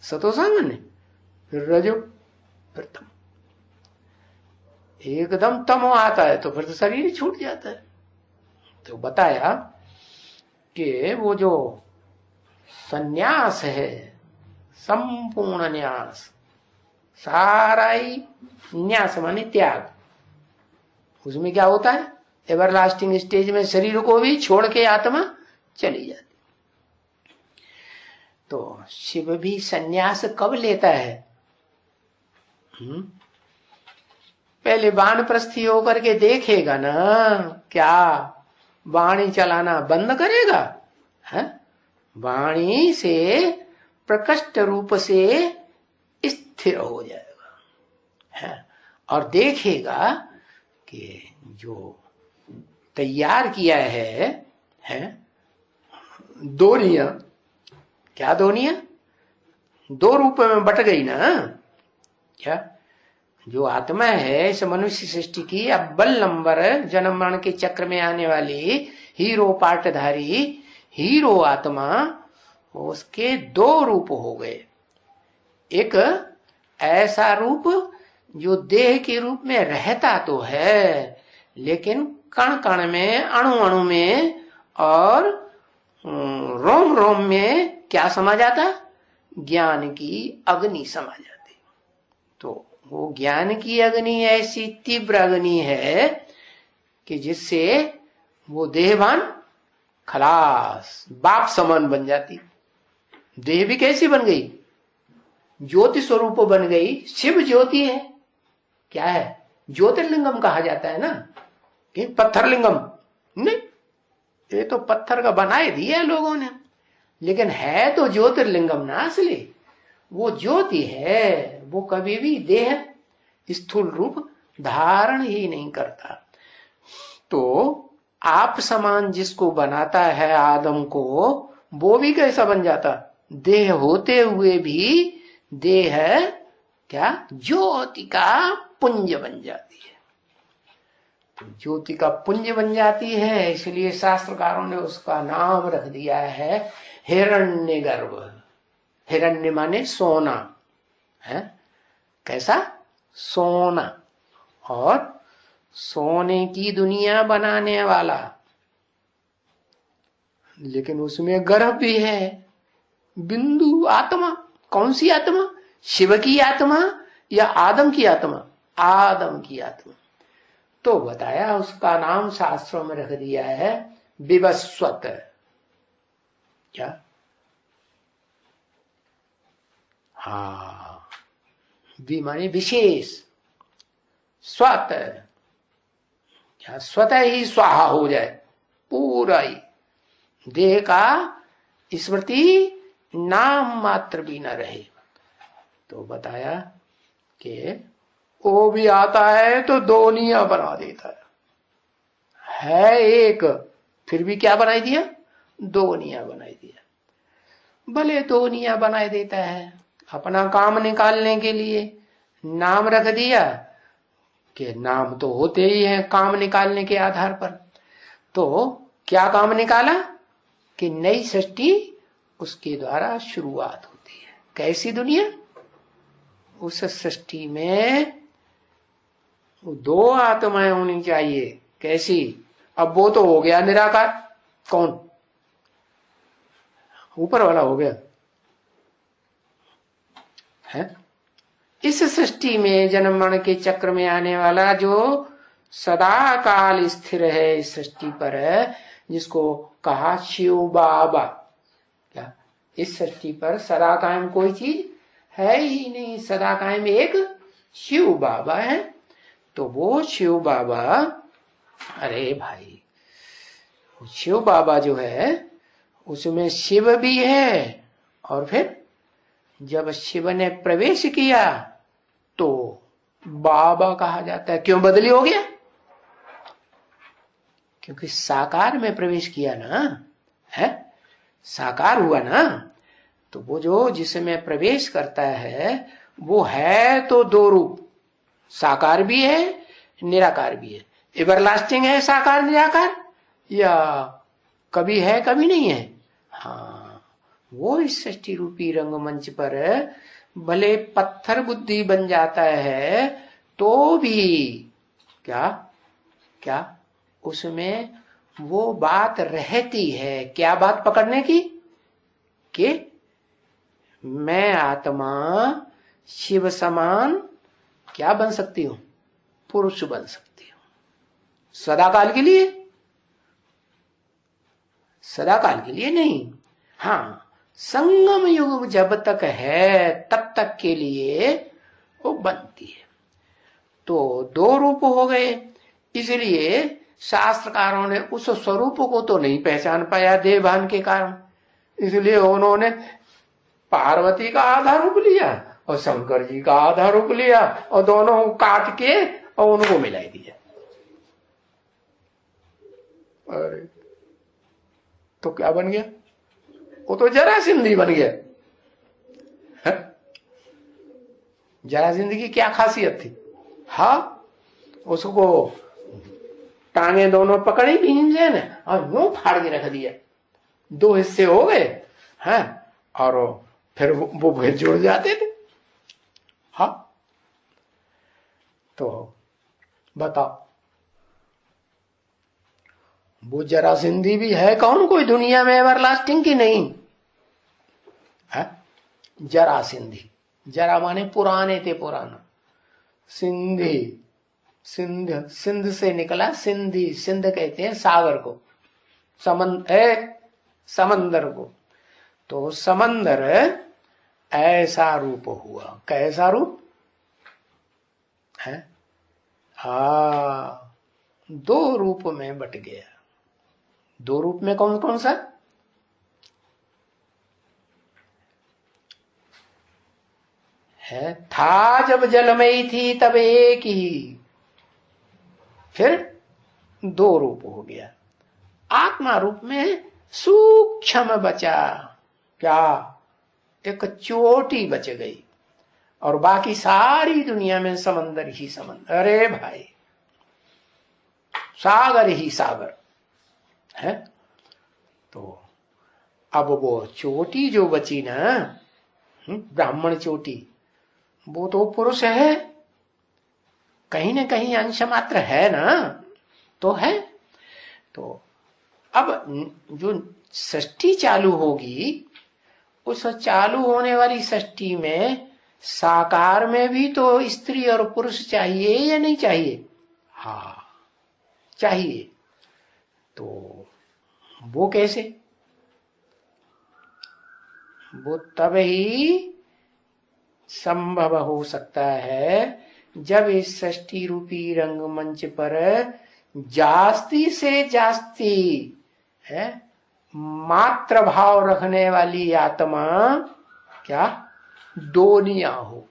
सतो सामान्य, फिर रजो, फिर तम। एकदम तमो आता है तो फिर तो शरीर छूट जाता है। तो बताया कि वो जो सन्यास है, संपूर्ण न्यास, सारा ही न्यास माने त्याग, उसमें क्या होता है? एवरलास्टिंग स्टेज में शरीर को भी छोड़ के आत्मा चली जाती। तो शिव भी सन्यास कब लेता है? पहले वानप्रस्थी होकर के देखेगा ना, क्या वाणी चलाना बंद करेगा? है वाणी से प्रकट रूप से स्थिर हो जाएगा है, और देखेगा कि जो तैयार किया है है दोनिया, क्या दोनिया, दो रूप में बट गई ना। क्या जो आत्मा है इस मनुष्य सृष्टि की अव्वल नंबर जन्म मरण के चक्र में आने वाली हीरो पाटधारी हीरो आत्मा, उसके दो रूप हो गए। एक ऐसा रूप जो देह के रूप में रहता तो है, लेकिन कण कण में, अणु अणु में और रोम रोम में क्या समा जाता, ज्ञान की अग्नि समा जाती। तो वो ज्ञान की अग्नि ऐसी तीव्र अग्नि है कि जिससे वो देहवान खलास बाप समान बन जाती। देह भी कैसी बन गई, ज्योति स्वरूप बन गई। शिव ज्योति है, क्या है, ज्योतिर्लिंगम कहा जाता है ना, कि पत्थरलिंगम नहीं, ये तो पत्थर का बनाए दिया लोगों ने, लेकिन है तो ज्योतिर्लिंगम ना असली। वो ज्योति है, वो कभी भी देह स्थूल रूप धारण ही नहीं करता। तो आप समान जिसको बनाता है आदम को, वो भी कैसा बन जाता, देह होते हुए भी देह क्या ज्योति का पुंज बन जाती है। तो ज्योति का पुंज बन जाती है, इसलिए शास्त्रकारों ने उसका नाम रख दिया है हिरण्यगर्भ। हिरण्य माने सोना है, कैसा, सोना, और सोने की दुनिया बनाने वाला। लेकिन उसमें गर्भ भी है, बिंदु आत्मा। कौन सी आत्मा, शिव की आत्मा या आदम की आत्मा, आदम की आत्मा। तो बताया उसका नाम शास्त्रों में रख दिया है विवस्वत। क्या, हाँ, वि माने विशेष, स्वत, क्या स्वतः ही स्वाहा हो जाए, पूरा ही देह का स्मृति नाम मात्र भी न रहे। तो बताया कि वो भी आता है तो दोनिया बना देता है एक, फिर भी क्या बनाई दिया, दोनिया बनाई दिया। भले दोनिया बनाई देता है, अपना काम निकालने के लिए नाम रख दिया, कि नाम तो होते ही हैं काम निकालने के आधार पर। तो क्या काम निकाला, कि नई सृष्टि उसके द्वारा शुरुआत होती है। कैसी दुनिया, उस सृष्टि में दो आत्माएं होनी चाहिए। कैसी, अब वो तो हो गया निराकार, कौन, ऊपर वाला हो गया है। इस सृष्टि में जन्म मरण के चक्र में आने वाला जो सदा काल स्थिर है इस सृष्टि पर, जिसको कहा शिव बाबा। क्या, इस सृष्टि पर सदा कायम कोई चीज है ही नहीं, सदा कायम एक शिव बाबा है। तो वो शिव बाबा, अरे भाई, शिव बाबा जो है उसमें शिव भी है, और फिर जब शिव ने प्रवेश किया तो बाबा कहा जाता है। क्यों बदली हो गया, क्योंकि साकार में प्रवेश किया ना, है साकार हुआ ना। तो वो जो जिसमें प्रवेश करता है वो है तो दो रूप, साकार भी है निराकार भी है। एवरलास्टिंग है साकार निराकार, या कभी है कभी नहीं है। हाँ, वो इस सृष्टि रूपी रंगमंच पर भले पत्थर बुद्धि बन जाता है तो भी क्या क्या उसमें वो बात रहती है। क्या बात पकड़ने की, कि मैं आत्मा शिव समान क्या बन सकती हूं, पुरुष बन सकती हूं। सदाकाल के लिए, सदाकाल के लिए नहीं, हाँ संगम युग जब तक है तब तक के लिए वो बनती है। तो दो रूप हो गए, इसलिए शास्त्रकारों ने उस स्वरूप को तो नहीं पहचान पाया देवभान के कारण, इसलिए उन्होंने पार्वती का आधा रूप लिया और शंकर जी का आधा रूप लिया और दोनों काट के और उनको मिलाई दिया। अरे तो क्या बन गया? वो तो जरासिंधी बन गया। जरासिंधी की क्या खासियत थी? हाँ, उसको टांगे दोनों पकड़ी भीमसेन ने और यूं फाड़ के रख दिया, 2 हिस्से हो गए हैं, और फिर वो फिर जुड़ जाते थे। हाँ, तो बताओ, वो जरासिंधी भी है कौन कोई दुनिया में एवरलास्टिंग की? नहीं है। जरासिंधी, जरा माने पुराने थे, पुराना। सिंधी, सिंध, सिंध से निकला सिंधी। सिंध कहते हैं सागर को, समंदर को। तो समंदर ऐसा रूप हुआ। कैसा रूप है? 2 रूप में बट गया। 2 रूप में कौन कौन सा? है था जब जलमयी थी तब एक ही, फिर 2 रूप हो गया। आत्मा रूप में सूक्ष्म बचा। क्या? एक चोटी बच गई, और बाकी सारी दुनिया में समंदर ही समंदर। अरे भाई, सागर ही सागर है। तो अब वो चोटी जो बची ना, ब्राह्मण चोटी, वो तो पुरुष है, कहीं ना कहीं अंश मात्र है ना, तो है। तो अब जो षष्ठी चालू होगी, उस चालू होने वाली षष्ठी में साकार में भी तो स्त्री और पुरुष चाहिए या नहीं चाहिए? हाँ, चाहिए। तो वो कैसे? वो तब ही संभव हो सकता है जब इस षष्ठी रूपी रंगमंच पर जास्ती से जास्ती है मात्र भाव रखने वाली आत्मा क्या दोनिया हो।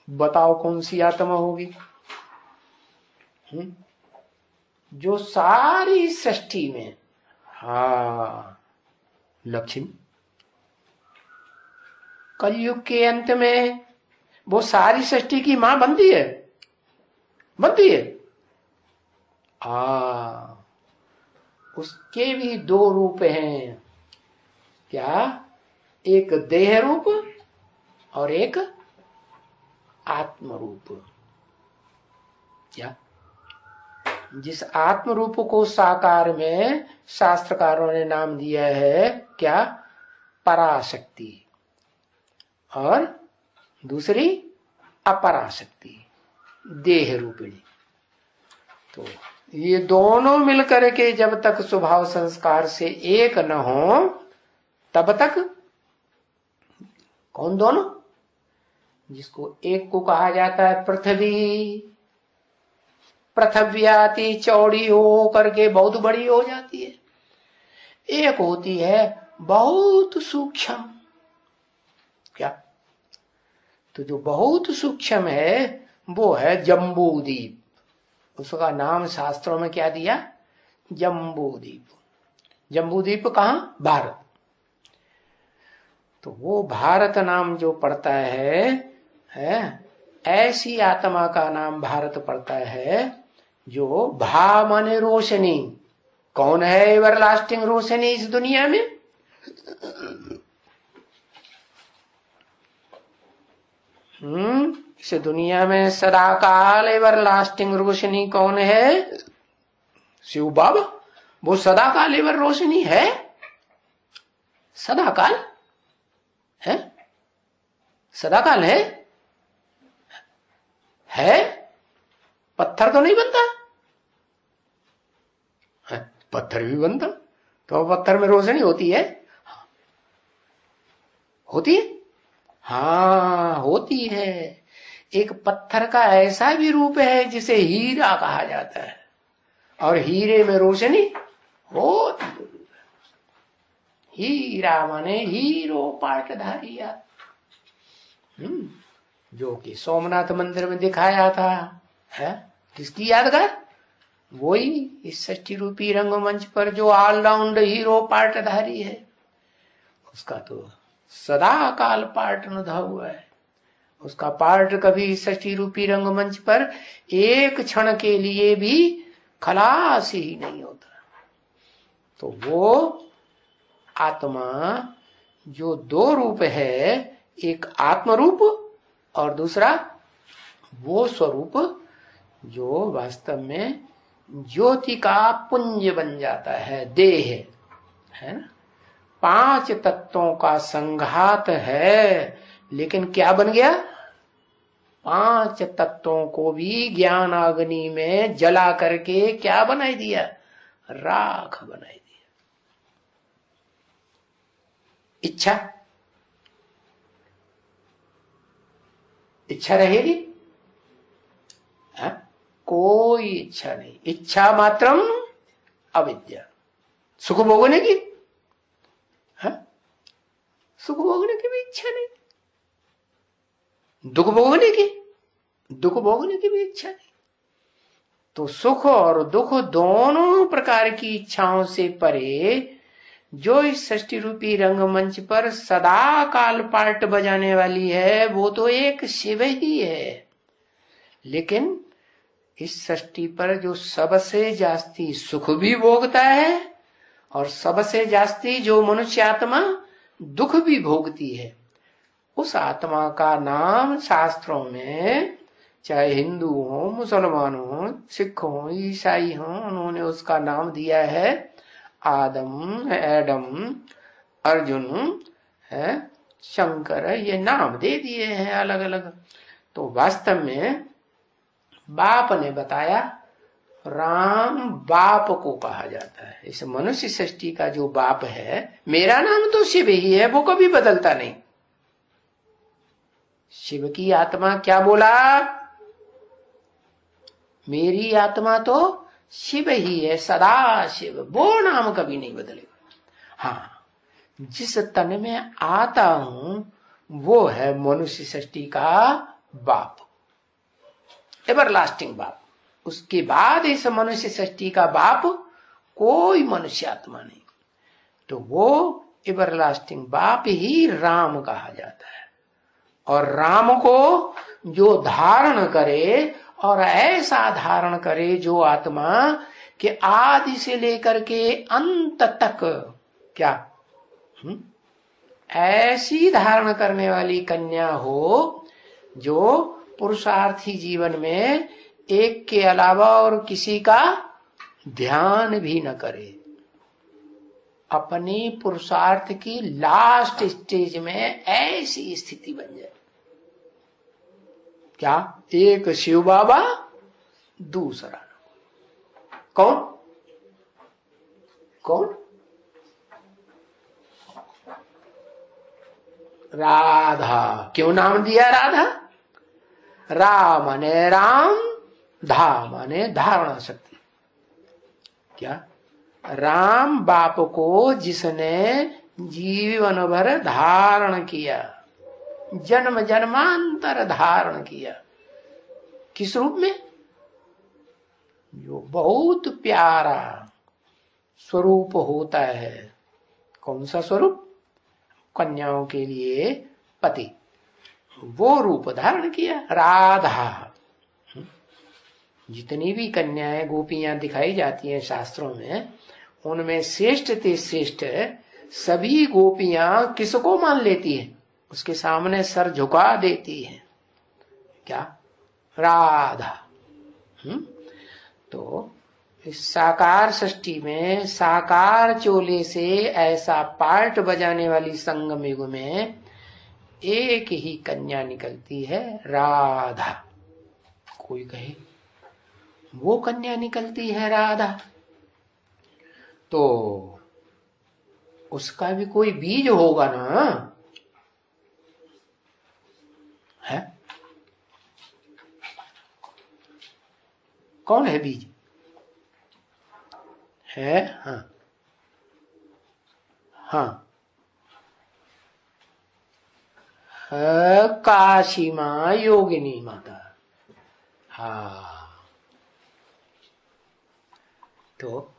बताओ कौन सी आत्मा होगी? जो सारी सृष्टि में, हाँ, लक्ष्मी। कलयुग के अंत में वो सारी सृष्टि की मां बनती है, बनती है। उसके भी 2 रूप हैं। क्या? एक देह रूप और एक आत्म रूप। क्या? जिस आत्म रूप को साकार में शास्त्रकारों ने नाम दिया है क्या? पराशक्ति, और दूसरी अपराशक्ति, देह रूपिणी। तो ये दोनों मिलकर के जब तक स्वभाव संस्कार से एक न हो, तब तक कौन दोनों? जिसको एक को कहा जाता है पृथ्वी। पृथ्व्याति चौड़ी हो करके बहुत बड़ी हो जाती है। एक होती है बहुत सूक्ष्म। क्या? तो जो बहुत सूक्ष्म है वो है जम्बूद्वीप। उसका नाम शास्त्रों में क्या दिया? जम्बूद्वीप। जम्बूद्वीप कहां? भारत। तो वो भारत नाम जो पड़ता है ऐसी आत्मा का नाम भारत पड़ता है जो भा माने रोशनी। कौन है एवरलास्टिंग रोशनी इस दुनिया में? इस दुनिया में सदाकाल एवरलास्टिंग रोशनी कौन है? शिव बाबा। वो सदाकाल एवर रोशनी है। सदाकाल है, सदाकाल है। पत्थर तो नहीं बनता है? पत्थर भी बनता। तो पत्थर में रोशनी होती है? होती है, हाँ होती है। एक पत्थर का ऐसा भी रूप है जिसे हीरा कहा जाता है, और हीरे में रोशनी होती है। हीरा माने हीरो पाटधारिया, जो कि सोमनाथ मंदिर में दिखाया था। है किसकी यादगार? वही इस सृष्टि रूपी रंगमंच पर जो ऑलराउंड हीरो पार्टधारी है, उसका तो सदा काल पार्ट नधा हुआ है। उसका पार्ट कभी इस सृष्टि रूपी रंगमंच पर एक क्षण के लिए भी खलास ही नहीं होता। तो वो आत्मा जो दो रूप है, एक आत्म रूप और दूसरा वो स्वरूप जो वास्तव में ज्योति का पुंज बन जाता है, देह है ना। 5 तत्वों का संघात है, लेकिन क्या बन गया? 5 तत्वों को भी ज्ञान अग्नि में जला करके क्या बनाई दिया? राख बनाई दिया। इच्छा रहेगी? कोई इच्छा नहीं। इच्छा मात्रम अविद्या। सुख भोगने की, सुख भोगने की भी इच्छा नहीं, दुख भोगने की भी इच्छा नहीं। तो सुख और दुख दोनों प्रकार की इच्छाओं से परे जो इस सृष्टि रूपी रंगमंच पर सदा काल पार्ट बजाने वाली है, वो तो एक शिव ही है। लेकिन इस सृष्टि पर जो सबसे जास्ती सुख भी भोगता है और सबसे जास्ती जो मनुष्य आत्मा दुख भी भोगती है, उस आत्मा का नाम शास्त्रों में, चाहे हिंदू हो, मुसलमान हो, सिख हो, ईसाई हो, उन्होंने उसका नाम दिया है आदम, एडम, अर्जुन है, शंकर, ये नाम दे दिए हैं अलग अलग। तो वास्तव में बाप ने बताया, राम बाप को कहा जाता है। इस मनुष्य सृष्टि का जो बाप है, मेरा नाम तो शिव ही है, वो कभी बदलता नहीं। शिव की आत्मा क्या बोला? मेरी आत्मा तो शिव ही है, सदा शिव, वो नाम कभी नहीं बदलेगा। हाँ, जिस तन में आता हूं वो है मनुष्य सृष्टि का बाप, एवरलास्टिंग बाप। उसके बाद इस मनुष्य सृष्टि का बाप कोई मनुष्य आत्मा नहीं। तो वो एवरलास्टिंग बाप ही राम कहा जाता है। और राम को जो धारण करे, और ऐसा धारण करे जो आत्मा कि आदि से लेकर के अंत तक क्या ऐसी धारण करने वाली कन्या हो जो पुरुषार्थी जीवन में एक के अलावा और किसी का ध्यान भी न करे, अपनी पुरुषार्थ की लास्ट स्टेज में ऐसी स्थिति बन जाए। क्या? एक शिव बाबा, दूसरा कौन? कौन? राधा। क्यों नाम दिया राधा? रा माने राम, धा माने धारणा शक्ति। क्या? राम बाप को जिसने जीवन भर धारण किया, जन्म जन्मांतर धारण किया, किस रूप में? जो बहुत प्यारा स्वरूप होता है। कौन सा स्वरूप? कन्याओं के लिए पति, वो रूप धारण किया राधा। जितनी भी कन्याएं गोपियां दिखाई जाती हैं शास्त्रों में, उनमें श्रेष्ठ ते श्रेष्ठ सभी गोपियां किसको मान लेती हैं? उसके सामने सर झुका देती हैं। क्या? राधा। तो इस साकार सृष्टि में साकार चोले से ऐसा पार्ट बजाने वाली संगम युग में एक ही कन्या निकलती है, राधा। कोई कहे वो कन्या निकलती है राधा, तो उसका भी कोई बीज होगा ना, है? कौन है बीज? है? हाँ हाँ, काशी माँ, योगिनी माता। हाँ, तो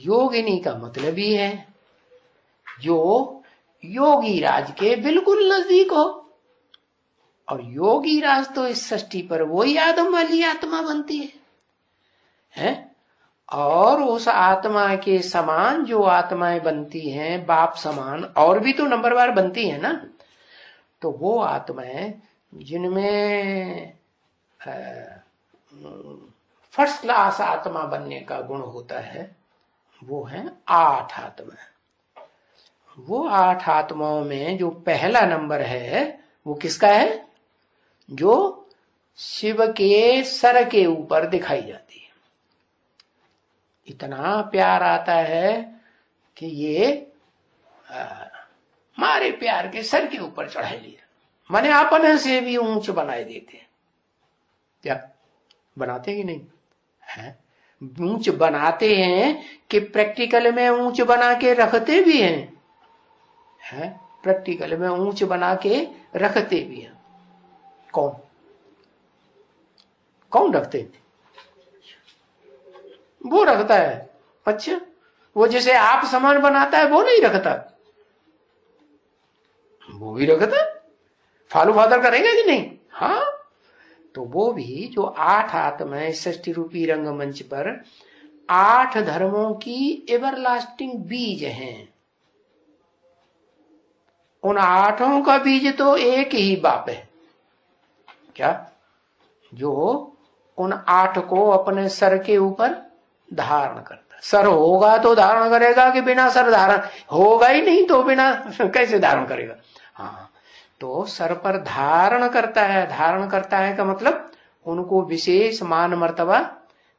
योगिनी का मतलब ही है जो योगी राज के बिल्कुल नजदीक हो। और योगी राज तो इस सृष्टि पर वही आदम वाली आत्मा बनती है? और उस आत्मा के समान जो आत्माएं बनती हैं बाप समान, और भी तो नंबरवार बनती है ना, तो वो आत्माएं जिनमें फर्स्ट क्लास आत्मा बनने का गुण होता है वो है 8 आत्मा। वो 8 आत्माओं में जो पहला नंबर है वो किसका है? जो शिव के सर के ऊपर दिखाई जाती है। इतना प्यार आता है कि ये हमारे प्यार के सर के ऊपर चढ़ा लिया, माने अपने से भी ऊंच बनाए देते हैं। क्या बनाते कि नहीं है? ऊंच बनाते हैं कि प्रैक्टिकल में ऊंच बना के रखते भी हैं? प्रैक्टिकल में ऊंच बना के रखते भी हैं। कौन कौन रखते हैं? वो रखता है। अच्छा, वो जैसे आप सामान बनाता है वो नहीं रखता, वो भी रखता है। फालू फादर करेगा कि नहीं? हाँ, तो वो भी जो 8 आत्माएं सृष्टि रूपी रंगमंच पर 8 धर्मों की एवरलास्टिंग बीज हैं। उन 8 का बीज तो एक ही बाप है। क्या? जो उन 8 को अपने सर के ऊपर धारण करता। सर होगा तो धारण करेगा कि बिना सर धारण? होगा ही नहीं तो बिना कैसे धारण करेगा? हाँ, तो सर पर धारण करता है। धारण करता है का मतलब उनको विशेष मान मर्तबा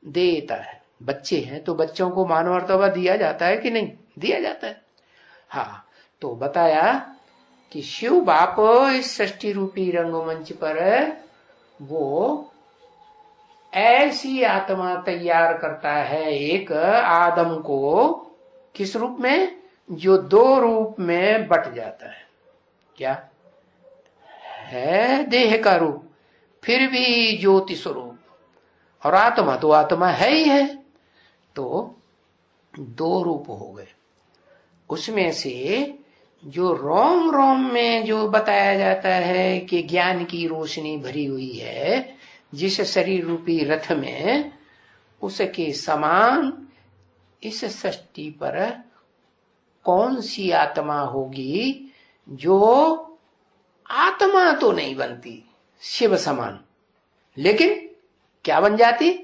देता है। बच्चे हैं तो बच्चों को मान मर्तबा दिया जाता है कि नहीं? दिया जाता है। हाँ, तो बताया कि शिव बाप इस सृष्टि रूपी रंगमंच पर वो ऐसी आत्मा तैयार करता है एक आदम को, किस रूप में? जो 2 रूप में बट जाता है। क्या है? देह का रूप, फिर भी ज्योति स्वरूप, और आत्मा तो आत्मा है ही है। तो 2 रूप हो गए। उसमें से जो रोम रोम में जो बताया जाता है कि ज्ञान की रोशनी भरी हुई है जिस शरीर रूपी रथ में, उसके समान इस सृष्टि पर कौन सी आत्मा होगी जो आत्मा तो नहीं बनती शिव समान, लेकिन क्या बन जाती?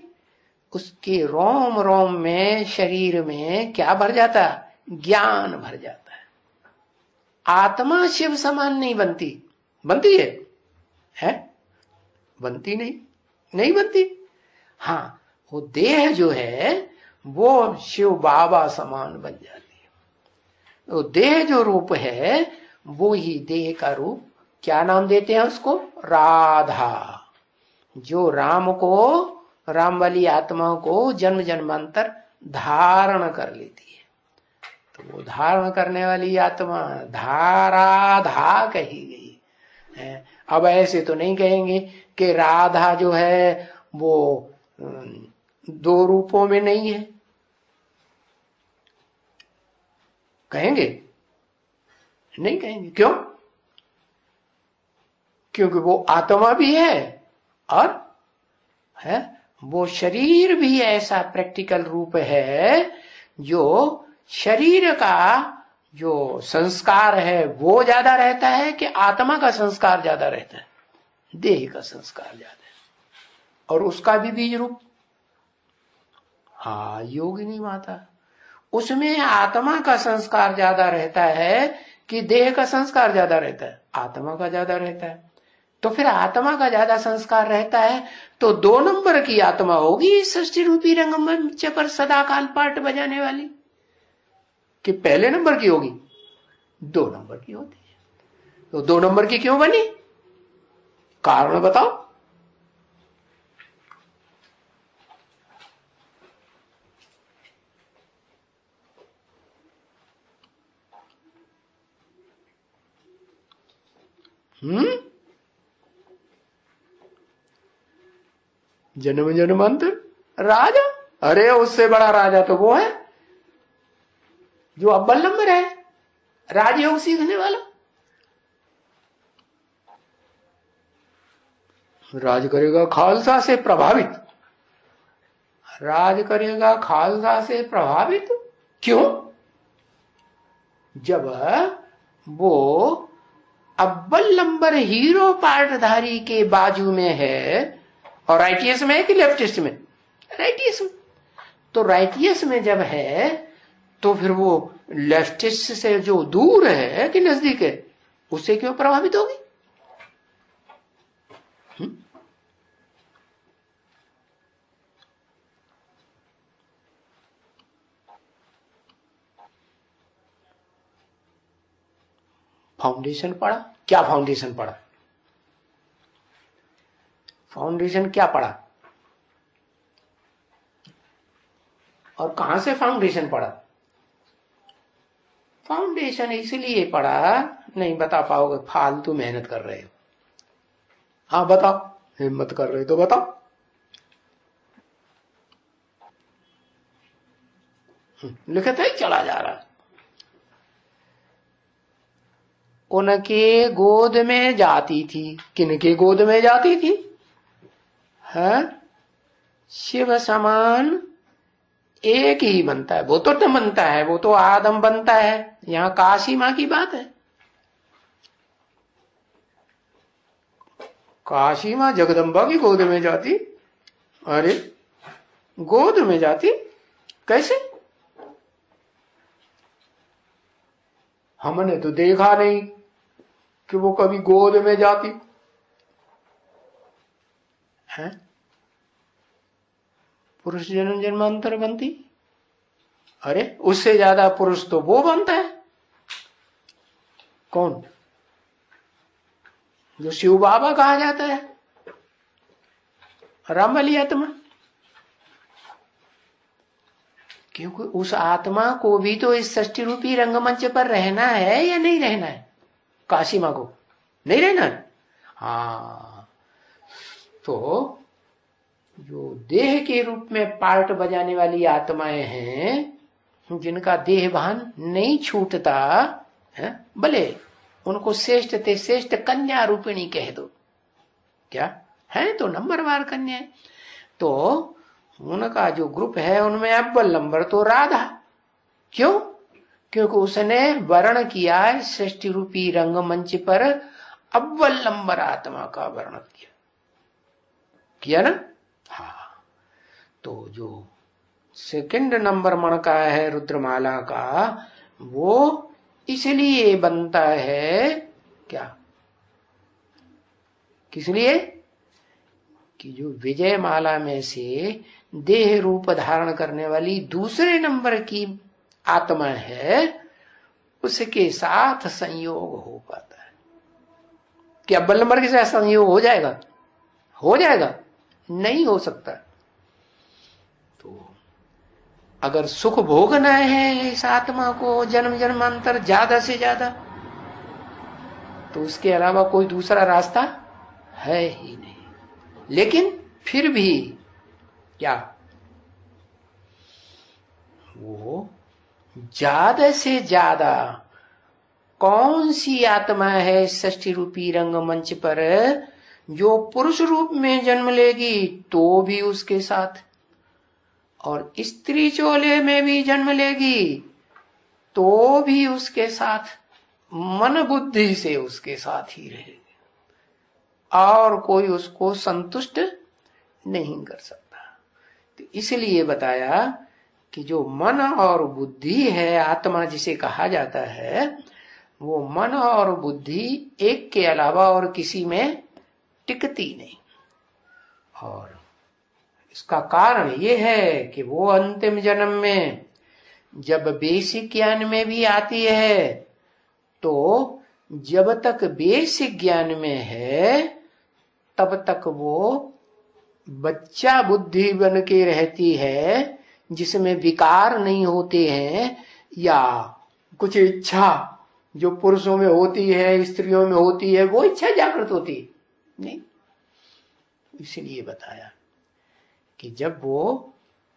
उसके रोम रोम में शरीर में क्या भर जाता? ज्ञान भर जाता है। आत्मा शिव समान नहीं बनती। बनती है? बनती नहीं, नहीं बनती। हाँ, वो देह जो है वो शिव बाबा समान बन जाती है। वो देह जो रूप है वो ही देह का रूप, क्या नाम देते हैं उसको? राधा। जो राम को, राम वाली आत्मा को जन्म जन्मांतर धारण कर लेती है, तो वो धारण करने वाली आत्मा धाराधा कही गई है। अब ऐसे तो नहीं कहेंगे कि राधा जो है वो 2 रूपों में नहीं है, कहेंगे? नहीं कहेंगे। क्यों? क्योंकि वो आत्मा भी है और है वो शरीर भी ऐसा प्रैक्टिकल रूप है जो शरीर का जो संस्कार है वो ज्यादा रहता है कि आत्मा का संस्कार ज्यादा रहता है? देह का संस्कार ज्यादा है। और उसका भी बीज रूप, हाँ, योगिनी माता, उसमें आत्मा का संस्कार ज्यादा रहता है कि देह का संस्कार ज्यादा रहता है? आत्मा का ज्यादा रहता है। तो फिर आत्मा का ज्यादा संस्कार रहता है तो 2 नंबर की आत्मा होगी इस सृष्टि रूपी रंगमंच पर सदा काल पाठ बजाने वाली, कि पहले नंबर की होगी? 2 नंबर की होती है। तो 2 नंबर की क्यों बनी? कारण बताओ। जन्म जन्मांतर राजा अरे उससे बड़ा राजा तो वो है जो अव्वल नंबर है, राजयोग सीखने वाला। राज करेगा खालसा से प्रभावित, राज करेगा खालसा से प्रभावित। क्यों? जब वो अव्वल नंबर हीरो पार्टधारी के बाजू में है, और राइटियस में है कि लेफ्टिस्ट में? राइटियस में। तो राइटियस में जब है तो फिर वो लेफ्टिस्ट से जो दूर है कि नजदीक है, उससे क्यों प्रभावित होगी? फाउंडेशन पढ़ा? क्या फाउंडेशन पढ़ा? फाउंडेशन क्या पढ़ा और कहां से फाउंडेशन पढ़ा? फाउंडेशन इसलिए पढ़ा, नहीं बता पाओगे, फालतू मेहनत कर रहे हो। हाँ बताओ, हिम्मत कर रहे हो तो बताओ। लिखत ही चला जा रहा। उनके गोद में जाती थी। किनके गोद में जाती थी? है शिव समान एक ही बनता है। वो तो न बनता है, वो तो आदम बनता है। यहां काशी मां की बात है। काशी मां जगदम्बा की गोद में जाती? अरे गोद में जाती कैसे? हमने तो देखा नहीं कि वो कभी गोद में जाती है। पुरुष जन्म जन्मांतर बनती? अरे उससे ज्यादा पुरुष तो वो बनता है। कौन? जो शिव बाबा कहा जाता है, रामबली आत्मा। क्योंकि उस आत्मा को भी तो इस सृष्टि रूपी रंगमंच पर रहना है या नहीं रहना है? काशी मां को नहीं रहना है। हाँ, तो जो देह के रूप में पार्ट बजाने वाली आत्माएं हैं, जिनका देह भान नहीं छूटता है, भले उनको श्रेष्ठ ते श्रेष्ठ कन्या रूपिणी कह दो, क्या है तो नंबरवार कन्या। तो उनका जो ग्रुप है उनमें अव्वल नंबर तो राधा। क्यों? क्योंकि उसने वर्ण किया है सृष्टि रूपी रंगमंच पर, अव्वल नंबर आत्मा का वर्ण किया ना। हाँ, तो जो सेकंड नंबर मन का है रुद्रमाला का, वो इसलिए बनता है क्या? किस लिए? कि जो विजय माला में से देह रूप धारण करने वाली दूसरे नंबर की आत्मा है, उसके साथ संयोग हो पाता है। क्या अव्वल नंबर के साथ संयोग हो जाएगा? हो जाएगा? नहीं हो सकता। तो अगर सुख भोगना है इस आत्मा को जन्म जन्मांतर ज्यादा से ज्यादा, तो उसके अलावा कोई दूसरा रास्ता है ही नहीं। लेकिन फिर भी क्या वो ज्यादा से ज्यादा कौन सी आत्मा है सृष्टि रूपी रंगमंच पर जो पुरुष रूप में जन्म लेगी तो भी उसके साथ, और स्त्री चोले में भी जन्म लेगी तो भी उसके साथ, मन बुद्धि से उसके साथ ही रहेगी, और कोई उसको संतुष्ट नहीं कर सकता। तो इसलिए बताया कि जो मन और बुद्धि है, आत्मा जिसे कहा जाता है, वो मन और बुद्धि एक के अलावा और किसी में टिकती नहीं। और इसका कारण ये है कि वो अंतिम जन्म में जब बेसिक ज्ञान में भी आती है, तो जब तक बेसिक ज्ञान में है तब तक वो बच्चा बुद्धि बन के रहती है, जिसमें विकार नहीं होते हैं, या कुछ इच्छा जो पुरुषों में होती है स्त्रियों में होती है वो इच्छा जागृत होती नहीं। इसलिए बताया कि जब वो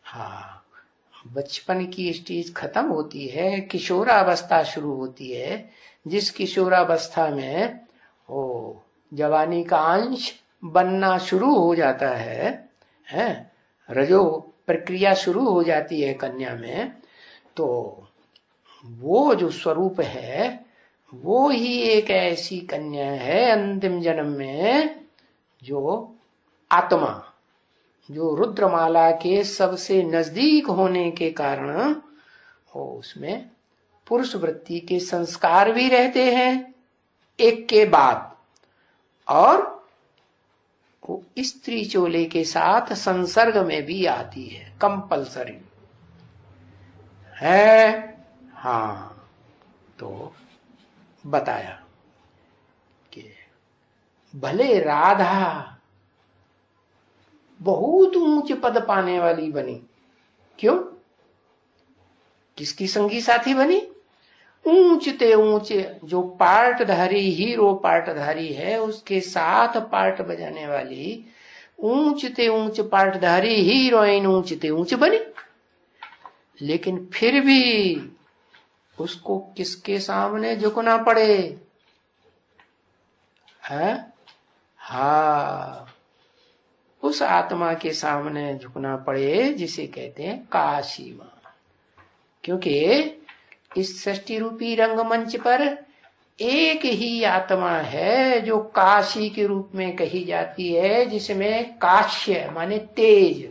हाँ, बचपन की स्टेज खत्म होती है, किशोरावस्था शुरू होती है। जिस किशोरावस्था में वो जवानी का अंश बनना शुरू हो जाता है, रजो प्रक्रिया शुरू हो जाती है कन्या में, तो वो जो स्वरूप है वो ही एक ऐसी कन्या है अंतिम जन्म में, जो आत्मा, जो रुद्रमाला के सबसे नजदीक होने के कारण वो उसमें पुरुष वृत्ति के संस्कार भी रहते हैं एक के बाद, और वो स्त्री चोले के साथ संसर्ग में भी आती है, कंपलसरी है। हाँ, तो बताया कि भले राधा बहुत ऊंच पद पाने वाली बनी, क्यों? किसकी संगी साथी बनी? ऊंचते ऊंचे जो पार्टधारी, हीरो पार्टधारी है, उसके साथ पार्ट बजाने वाली ऊंचते ऊंच पार्टधारी हीरोइन ऊंचते ऊंच बनी। लेकिन फिर भी उसको किसके सामने झुकना पड़े? है? हाँ, उस आत्मा के सामने झुकना पड़े जिसे कहते हैं काशी मां। क्योंकि इस सृष्टि रूपी रंगमंच पर एक ही आत्मा है जो काशी के रूप में कही जाती है, जिसमें काश्य माने तेज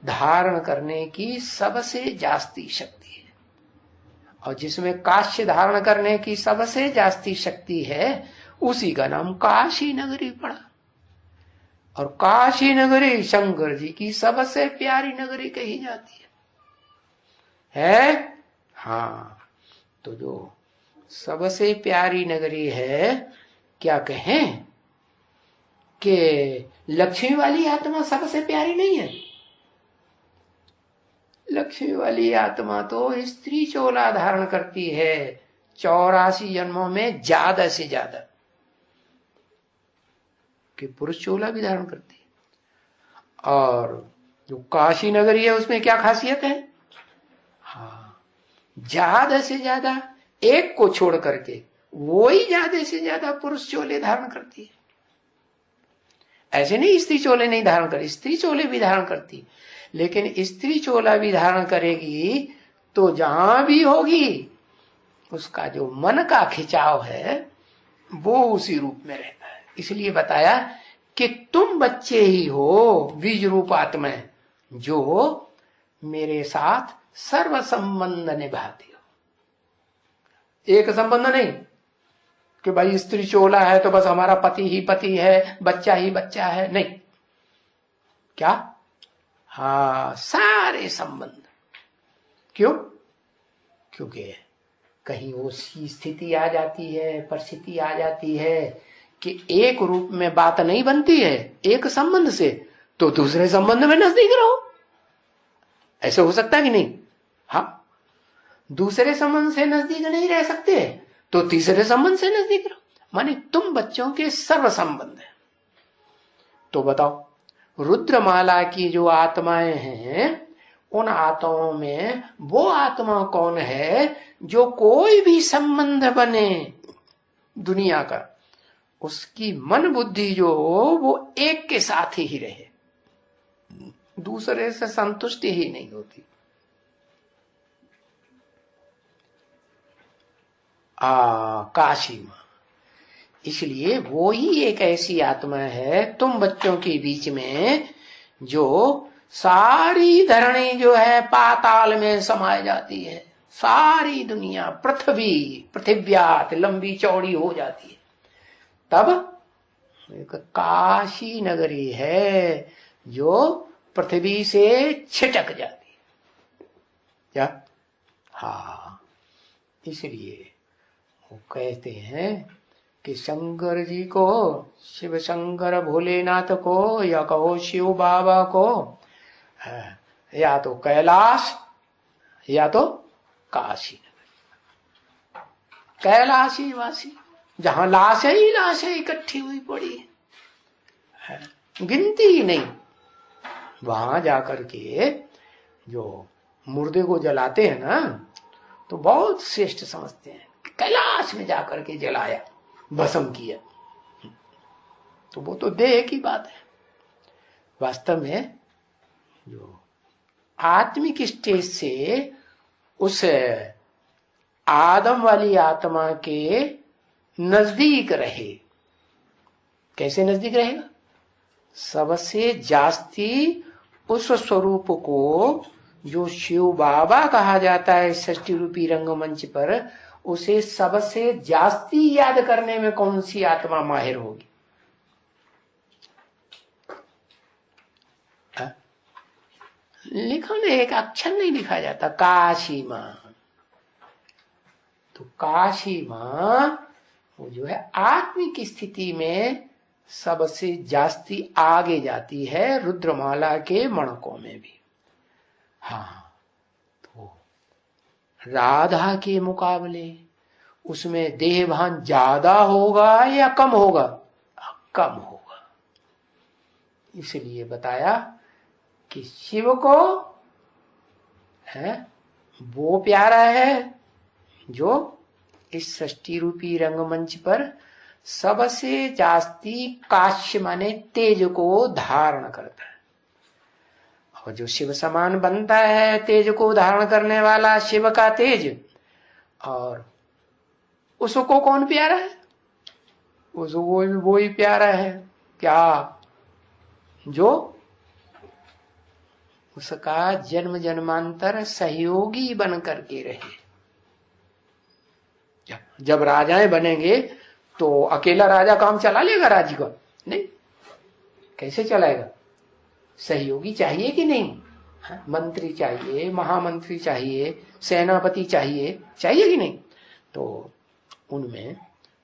धारण करने की सबसे जास्ती शक्ति है, और जिसमें काश्य धारण करने की सबसे जास्ती शक्ति है उसी का नाम काशी नगरी पड़ा। और काशी नगरी शंकर जी की सबसे प्यारी नगरी कही जाती है। हाँ, तो जो सबसे प्यारी नगरी है, क्या कहें कि लक्ष्मी वाली आत्मा सबसे प्यारी नहीं है? लक्ष्मी वाली आत्मा तो स्त्री चोला धारण करती है 84 जन्मों में ज्यादा से ज्यादा, कि पुरुष चोला भी धारण करती है। और जो काशी नगरी है उसमें क्या खासियत है? हाँ, ज्यादा से ज्यादा एक को छोड़ करके वो ही ज्यादा से ज्यादा पुरुष चोले धारण करती है। ऐसे नहीं स्त्री चोले नहीं धारण करती, स्त्री चोले भी धारण करती, लेकिन स्त्री चोला भी धारण करेगी तो जहां भी होगी उसका जो मन का खिंचाव है वो उसी रूप में रहता है। इसलिए बताया कि तुम बच्चे ही हो बीज रूप आत्मा जो मेरे साथ सर्व संबंध निभाते हो। एक संबंध नहीं कि भाई स्त्री चोला है तो बस हमारा पति ही पति है, बच्चा ही बच्चा है, नहीं। क्या? हाँ, सारे संबंध। क्यों? क्योंकि कहीं वो स्थिति आ जाती है, परिस्थिति आ जाती है कि एक रूप में बात नहीं बनती है एक संबंध से, तो दूसरे संबंध में नजदीक रहो। ऐसे हो सकता है कि नहीं? हाँ, दूसरे संबंध से नजदीक नहीं रह सकते तो तीसरे संबंध से नजदीक रहो। माने तुम बच्चों के सर्व संबंध है। तो बताओ, रुद्रमाला की जो आत्माएं हैं उन आत्माओं में वो आत्मा कौन है जो कोई भी संबंध बने दुनिया का, उसकी मन बुद्धि जो हो वो एक के साथ ही रहे, दूसरे से संतुष्टि ही नहीं होती। काशी मां, इसलिए वो ही एक ऐसी आत्मा है तुम बच्चों के बीच में जो सारी धरणी जो है पाताल में समाई जाती है, सारी दुनिया पृथिव्यात लंबी चौड़ी हो जाती है, तब एक काशी नगरी है जो पृथ्वी से छिटक जाती है। क्या? हाँ, इसलिए वो कहते हैं कि शंकर जी को, शिव शंकर भोलेनाथ को, या कहो शिव बाबा को, या तो कैलाश या तो काशी नगरी, कैलाशी वासी, जहां लाशें ही लाशें इकट्ठी हुई पड़ी है, गिनती ही नहीं, वहां जाकर के जो मुर्दे को जलाते हैं ना तो बहुत श्रेष्ठ समझते हैं, कैलाश में जाकर के जलाया, भस्म किया, तो वो तो देह की बात है। वास्तव में जो आत्मिक स्टेज से उस आदम वाली आत्मा के नजदीक रहे। कैसे नजदीक रहेगा? सबसे जास्ती उस स्वरूप को जो शिव बाबा कहा जाता है षष्ठी रूपी रंगमंच पर, उसे सबसे जास्ती याद करने में कौन सी आत्मा माहिर होगी? लिखो ने, एक अक्षर नहीं लिखा जाता, काशी मां। तो काशी मां वो जो है आत्मिक स्थिति में सबसे जास्ती आगे जाती है, रुद्रमाला के मणकों में भी। हाँ, तो राधा के मुकाबले उसमें देहभान ज्यादा होगा या कम होगा? कम होगा। इसलिए बताया कि शिव को है वो प्यारा है जो इस षष्ठी रूपी रंगमंच पर सबसे जास्ती काश्य माने तेज को धारण करता है। और जो शिव समान बनता है तेज को धारण करने वाला, शिव का तेज, और उसको कौन प्यारा है? उसको वो ही प्यारा है क्या? जो उसका जन्म जन्मांतर सहयोगी बन करके रहे। जब राजाएं बनेंगे तो अकेला राजा काम चला लेगा राज्य का? नहीं। कैसे चलाएगा? सहयोगी चाहिए कि नहीं? मंत्री चाहिए, महामंत्री चाहिए, सेनापति चाहिए, चाहिए कि नहीं? तो उनमें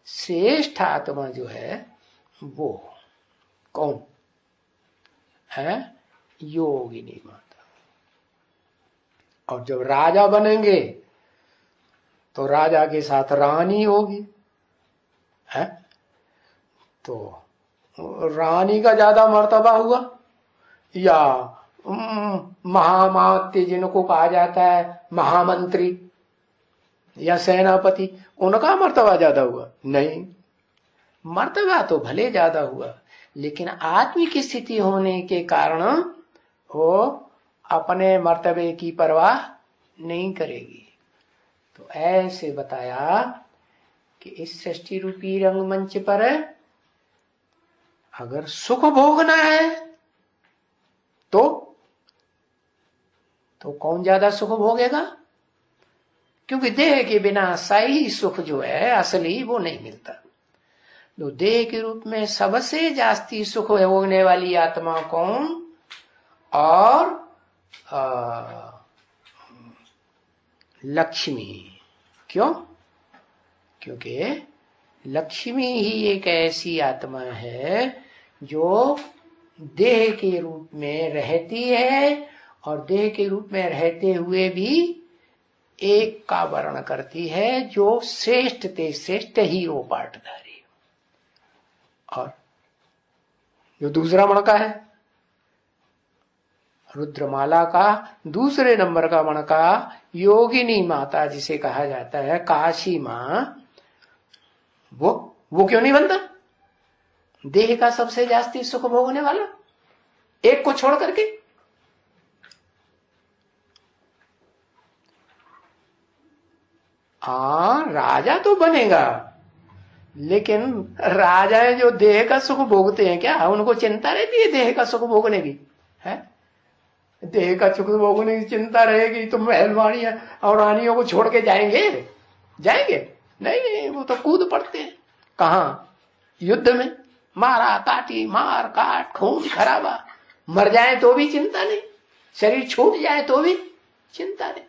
श्रेष्ठ आत्मा जो है वो कौन है? योगिनी माता। और जब राजा बनेंगे तो राजा के साथ रानी होगी, है? तो रानी का ज्यादा मर्तबा हुआ या महामात्य जिनको कहा जाता है महामंत्री या सेनापति, उनका मर्तबा ज्यादा हुआ? नहीं। मर्तबा तो भले ज्यादा हुआ, लेकिन आत्मिक स्थिति होने के कारण वो अपने मर्तबे की परवाह नहीं करेगी। तो ऐसे बताया कि इस षष्ठी रूपी रंगमंच पर अगर सुख भोगना है तो कौन ज्यादा सुख भोगेगा? क्योंकि देह के बिना सही सुख जो है असली वो नहीं मिलता। तो देह के रूप में सबसे जास्ती सुख भोगने वाली आत्मा कौन? और लक्ष्मी। क्यों? क्योंकि लक्ष्मी ही एक ऐसी आत्मा है जो देह के रूप में रहती है और देह के रूप में रहते हुए भी एक का वर्ण करती है, जो श्रेष्ठ ते श्रेष्ठ हीरो पाटधारी। और जो दूसरा मणका है रुद्रमाला का दूसरे नंबर का मणका योगिनी माता जिसे कहा जाता है काशी मां, वो क्यों नहीं बनता? देह का सबसे जास्ती सुख भोगने वाला, एक को छोड़ करके। राजा तो बनेगा, लेकिन राजाएं जो देह का सुख भोगते हैं, क्या उनको चिंता रहती है देह का सुख भोगने की? है देह का सुख भोगने की चिंता रहेगी तो महलवानियां और रानियों को छोड़ के जाएंगे? नहीं, वो तो कूद पड़ते हैं। कहाँ? युद्ध में मारा काटी, मार काट, खून खराबा, मर जाए तो भी चिंता नहीं, शरीर छूट जाए तो भी चिंता नहीं।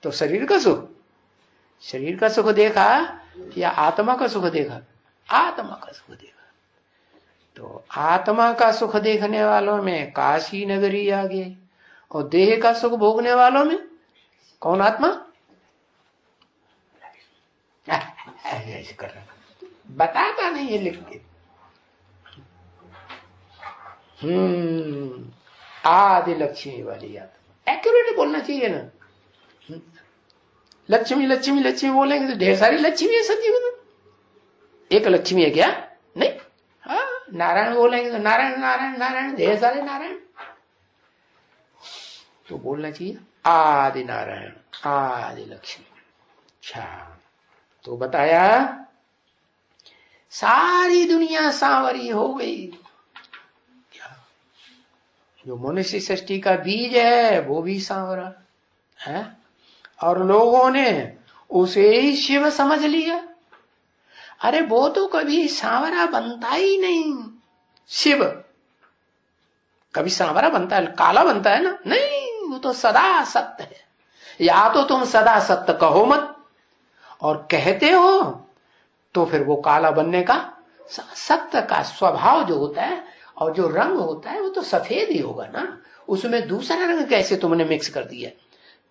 तो शरीर का सुख देखा या आत्मा का सुख देखा? आत्मा का सुख देखा। तो आत्मा का सुख देखने वालों में काशी नगरी आगे, और देह का सुख भोगने वालों में कौन आत्मा? ऐसे कर रहा, बताता नहीं है लिख के। आदि लक्ष्मी वाली आत्मा एक्यूरेट बोलना चाहिए ना। लक्ष्मी लक्ष्मी लक्ष्मी बोलेंगे तो ढेर सारी लक्ष्मी है सतयुग में, एक लक्ष्मी है क्या? नहीं। हाँ, नारायण बोलेंगे तो नारायण नारायण नारायण, ढेर सारे नारायण। तो बोलना चाहिए आदि नारायण आदि लक्ष्मी। अच्छा, तो बताया सारी दुनिया सांवरी हो गई। क्या? जो मनुष्य सृष्टि का बीज है वो भी सांवरा है, और लोगों ने उसे ही शिव समझ लिया। अरे वो तो कभी सांवरा बनता ही नहीं। शिव कभी सांवरा बनता है? काला बनता है ना? नहीं, वो तो सदा सत्य है। या तो तुम सदा सत्य कहो मत, और कहते हो तो फिर वो काला बनने का, सत्य का स्वभाव जो होता है और जो रंग होता है वो तो सफेद ही होगा ना, उसमें दूसरा रंग कैसे तुमने मिक्स कर दिया?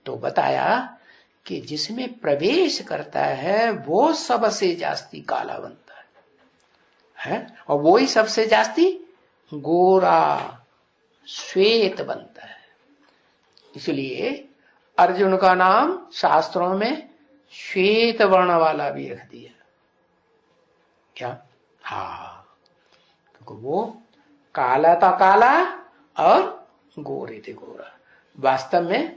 तो बताया कि जिसमें प्रवेश करता है वो सबसे जास्ती काला बनता है, और वो ही सबसे जास्ती गोरा श्वेत बनता है। इसलिए अर्जुन का नाम शास्त्रों में श्वेत वर्ण वाला भी रख दिया। क्या? हाँ, क्योंकि वो काला था काला और गोरे थे गोरा। वास्तव में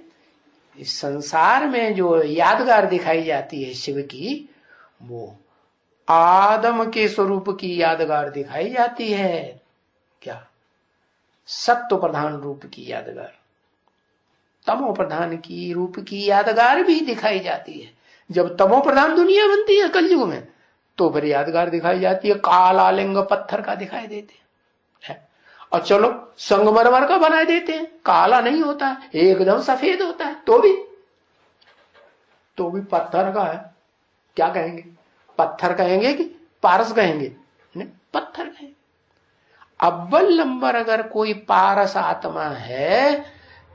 इस संसार में जो यादगार दिखाई जाती है शिव की, वो आदम के स्वरूप की यादगार दिखाई जाती है। क्या? सत्व प्रधान रूप की यादगार, तमो प्रधान की रूप की यादगार भी दिखाई जाती है। जब तमो प्रधान दुनिया बनती है कलयुग में, तो फिर यादगार दिखाई जाती है काला लिंग पत्थर का दिखाई देते हैं। और चलो संगमरमर का बना देते हैं, काला नहीं होता है, एकदम सफेद होता है, तो भी पत्थर का है। क्या कहेंगे? पत्थर कहेंगे कि पारस कहेंगे? नहीं, पत्थर कहेंगे। अव्वल नंबर अगर कोई पारस आत्मा है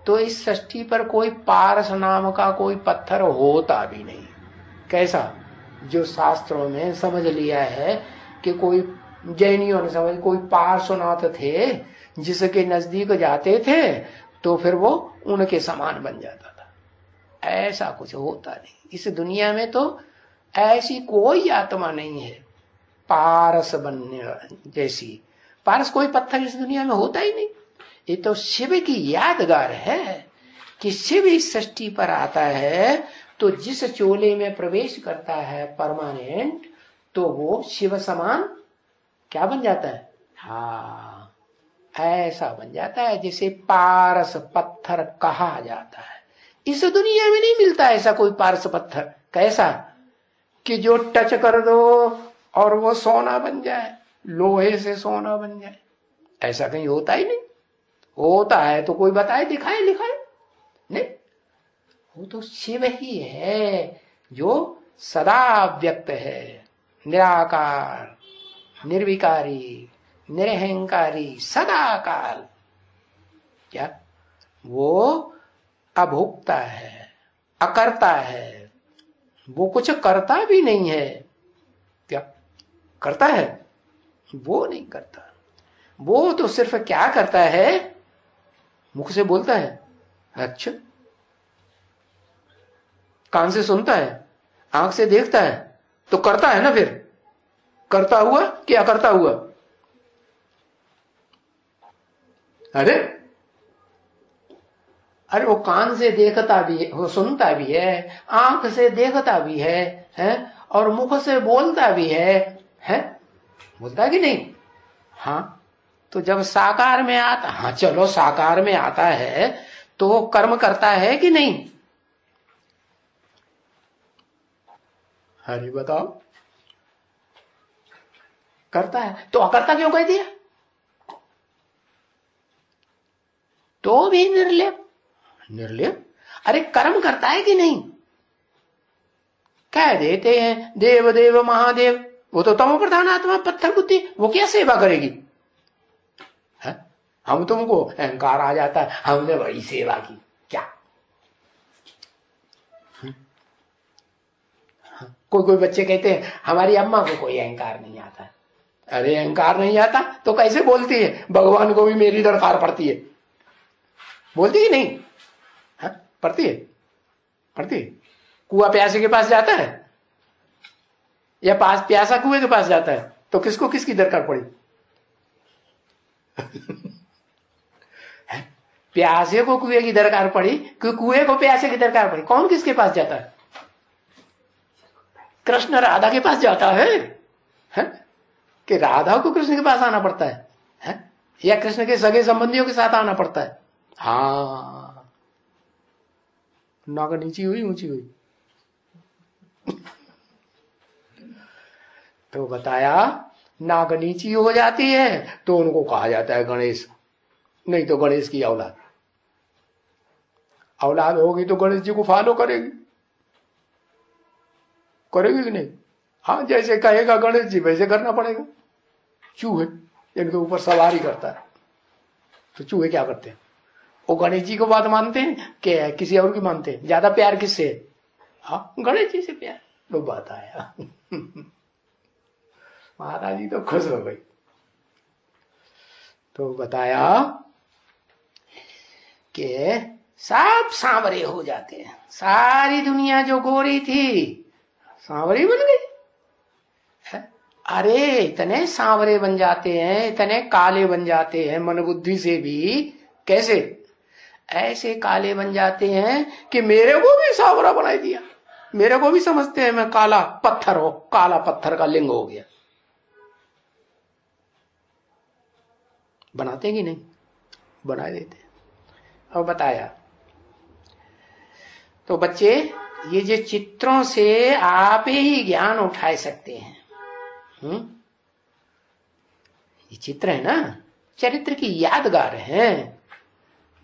तो इस सृष्टि पर कोई पारस नाम का कोई पत्थर होता भी नहीं। कैसा? जो शास्त्रों में समझ लिया है कि कोई जैनियों ने समझ, कोई पार्श्वनाथ थे जिसके नजदीक जाते थे तो फिर वो उनके समान बन जाता था। ऐसा कुछ होता नहीं इस दुनिया में। तो ऐसी कोई आत्मा नहीं है पारस बनने जैसी। पारस कोई पत्थर इस दुनिया में होता ही नहीं। ये तो शिव की यादगार है कि शिव इस सृष्टि पर आता है तो जिस चोले में प्रवेश करता है परमानेंट, तो वो शिव समान क्या बन जाता है? हाँ, ऐसा बन जाता है जिसे पारस पत्थर कहा जाता है। इस दुनिया में नहीं मिलता ऐसा कोई पारस पत्थर। कैसा? कि जो टच कर दो और वो सोना बन जाए, लोहे से सोना बन जाए। ऐसा कहीं होता ही नहीं। होता है तो कोई बताए, दिखाए, लिखाए? नहीं, वो तो शिव ही है जो सदा व्यक्त है, निराकार, निर्विकारी, निरहंकारी, सदाकाल। क्या? वो अभोक्ता है, अकर्ता है, वो कुछ करता भी नहीं है। क्या करता है? वो नहीं करता। वो तो सिर्फ क्या करता है? मुख से बोलता है, अच्छा, कान से सुनता है, आंख से देखता है, तो करता है ना। फिर करता हुआ कि अकर्ता हुआ? अरे अरे वो कान से देखता भी है, वो सुनता भी है, आंख से देखता भी है, और मुख से बोलता भी है? बोलता है कि नहीं? हाँ, तो जब साकार में आता, हाँ चलो साकार में आता है तो कर्म करता है कि नहीं? हरी बताओ, करता है। तो अकर्ता क्यों कह दिया? तो भी निर्लेप। निर्लेप? अरे कर्म करता है कि नहीं? कह देते हैं देव देव महादेव, वो तो तमो प्रधान आत्मा पत्थर बुद्धि, वो क्या सेवा करेगी? है? हम तुमको अहंकार आ जाता है, हमने बड़ी सेवा की। क्या? कोई बच्चे कहते हैं हमारी अम्मा को कोई अहंकार नहीं आता। अरे अहंकार नहीं आता तो कैसे बोलती है भगवान को भी मेरी दरकार पड़ती है? बोलती ही नहीं। पड़ती है? पड़ती है? कुआं प्यासे के पास जाता है या प्यासा कुएं के पास जाता है? तो किसको किसकी दरकार पड़ी? प्यासे को कुएं की दरकार पड़ी कि कुएं को प्यासे की दरकार पड़ी? कौन किसके पास जाता है? कृष्ण राधा के पास जाता है? कि राधा को कृष्ण के पास आना पड़ता है? या कृष्ण के सगे संबंधियों के साथ आना पड़ता है? हाँ, नाक नीची हुई ऊंची हुई। तो बताया नाक नीची हो जाती है तो उनको कहा जाता है गणेश, नहीं तो गणेश की औलाद। औलाद होगी तो गणेश जी को फॉलो करेगी, करेगी कि नहीं? हाँ, जैसे कहेगा गणेश जी वैसे करना पड़ेगा। चूहे इनके ऊपर सवारी करता है तो चूहे क्या करते हैं? वो गणेश जी को बात मानते हैं कि किसी और की मानते हैं? ज्यादा प्यार किससे है? हाँ, गणेश जी से प्यार। तो बात आया महाराज जी तो खुश हो गई। तो बताया कि सब सांवरे हो जाते हैं, सारी दुनिया जो गोरी थी सांवरी बन गई। अरे इतने सांवरे बन जाते हैं, इतने काले बन जाते हैं मन बुद्धि से भी। कैसे? ऐसे काले बन जाते हैं कि मेरे को भी सांवरा बना दिया। मेरे को भी समझते हैं मैं काला पत्थर हो, काला पत्थर का लिंग हो गया। बनाते कि नहीं? बना देते। अब बताया तो बच्चे ये जो चित्रों से आप ही ज्ञान उठा सकते हैं। ये चित्र है ना, चरित्र की यादगार है।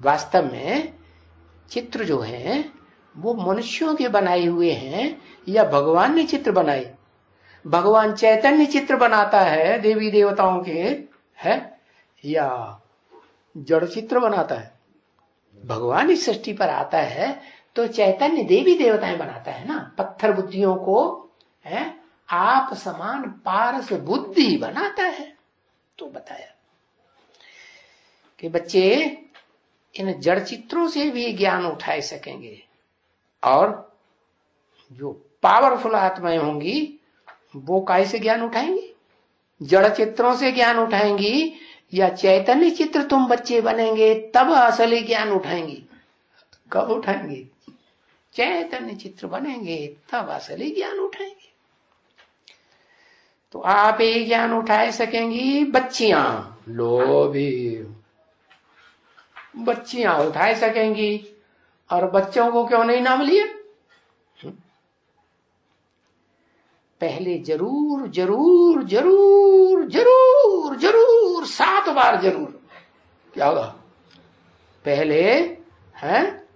वास्तव में चित्र जो है वो मनुष्यों के बनाए हुए हैं या भगवान ने चित्र बनाए? भगवान चैतन्य चित्र बनाता है देवी देवताओं के, है या जड़ चित्र बनाता है? भगवान इस सृष्टि पर आता है तो चैतन्य देवी देवताएं बनाता है ना। पत्थर बुद्धियों को है आप समान पारस बुद्धि बनाता है। तो बताया कि बच्चे इन जड़ चित्रों से भी ज्ञान उठा सकेंगे और जो पावरफुल आत्माएं होंगी वो कैसे ज्ञान उठाएंगी? जड़ चित्रों से ज्ञान उठाएंगी या चैतन्य चित्र तुम बच्चे बनेंगे तब असली ज्ञान उठाएंगी? कब उठाएंगे? चैतन्य चित्र बनेंगे तब असली ज्ञान उठाएंगे। तो आप ये ज्ञान उठा सकेंगी बच्चियां, लोभी बच्चियां उठा सकेंगी। और बच्चों को क्यों नहीं नाम लिया? पहले जरूर जरूर जरूर जरूर जरूर 7 बार जरूर। क्या होगा? पहले है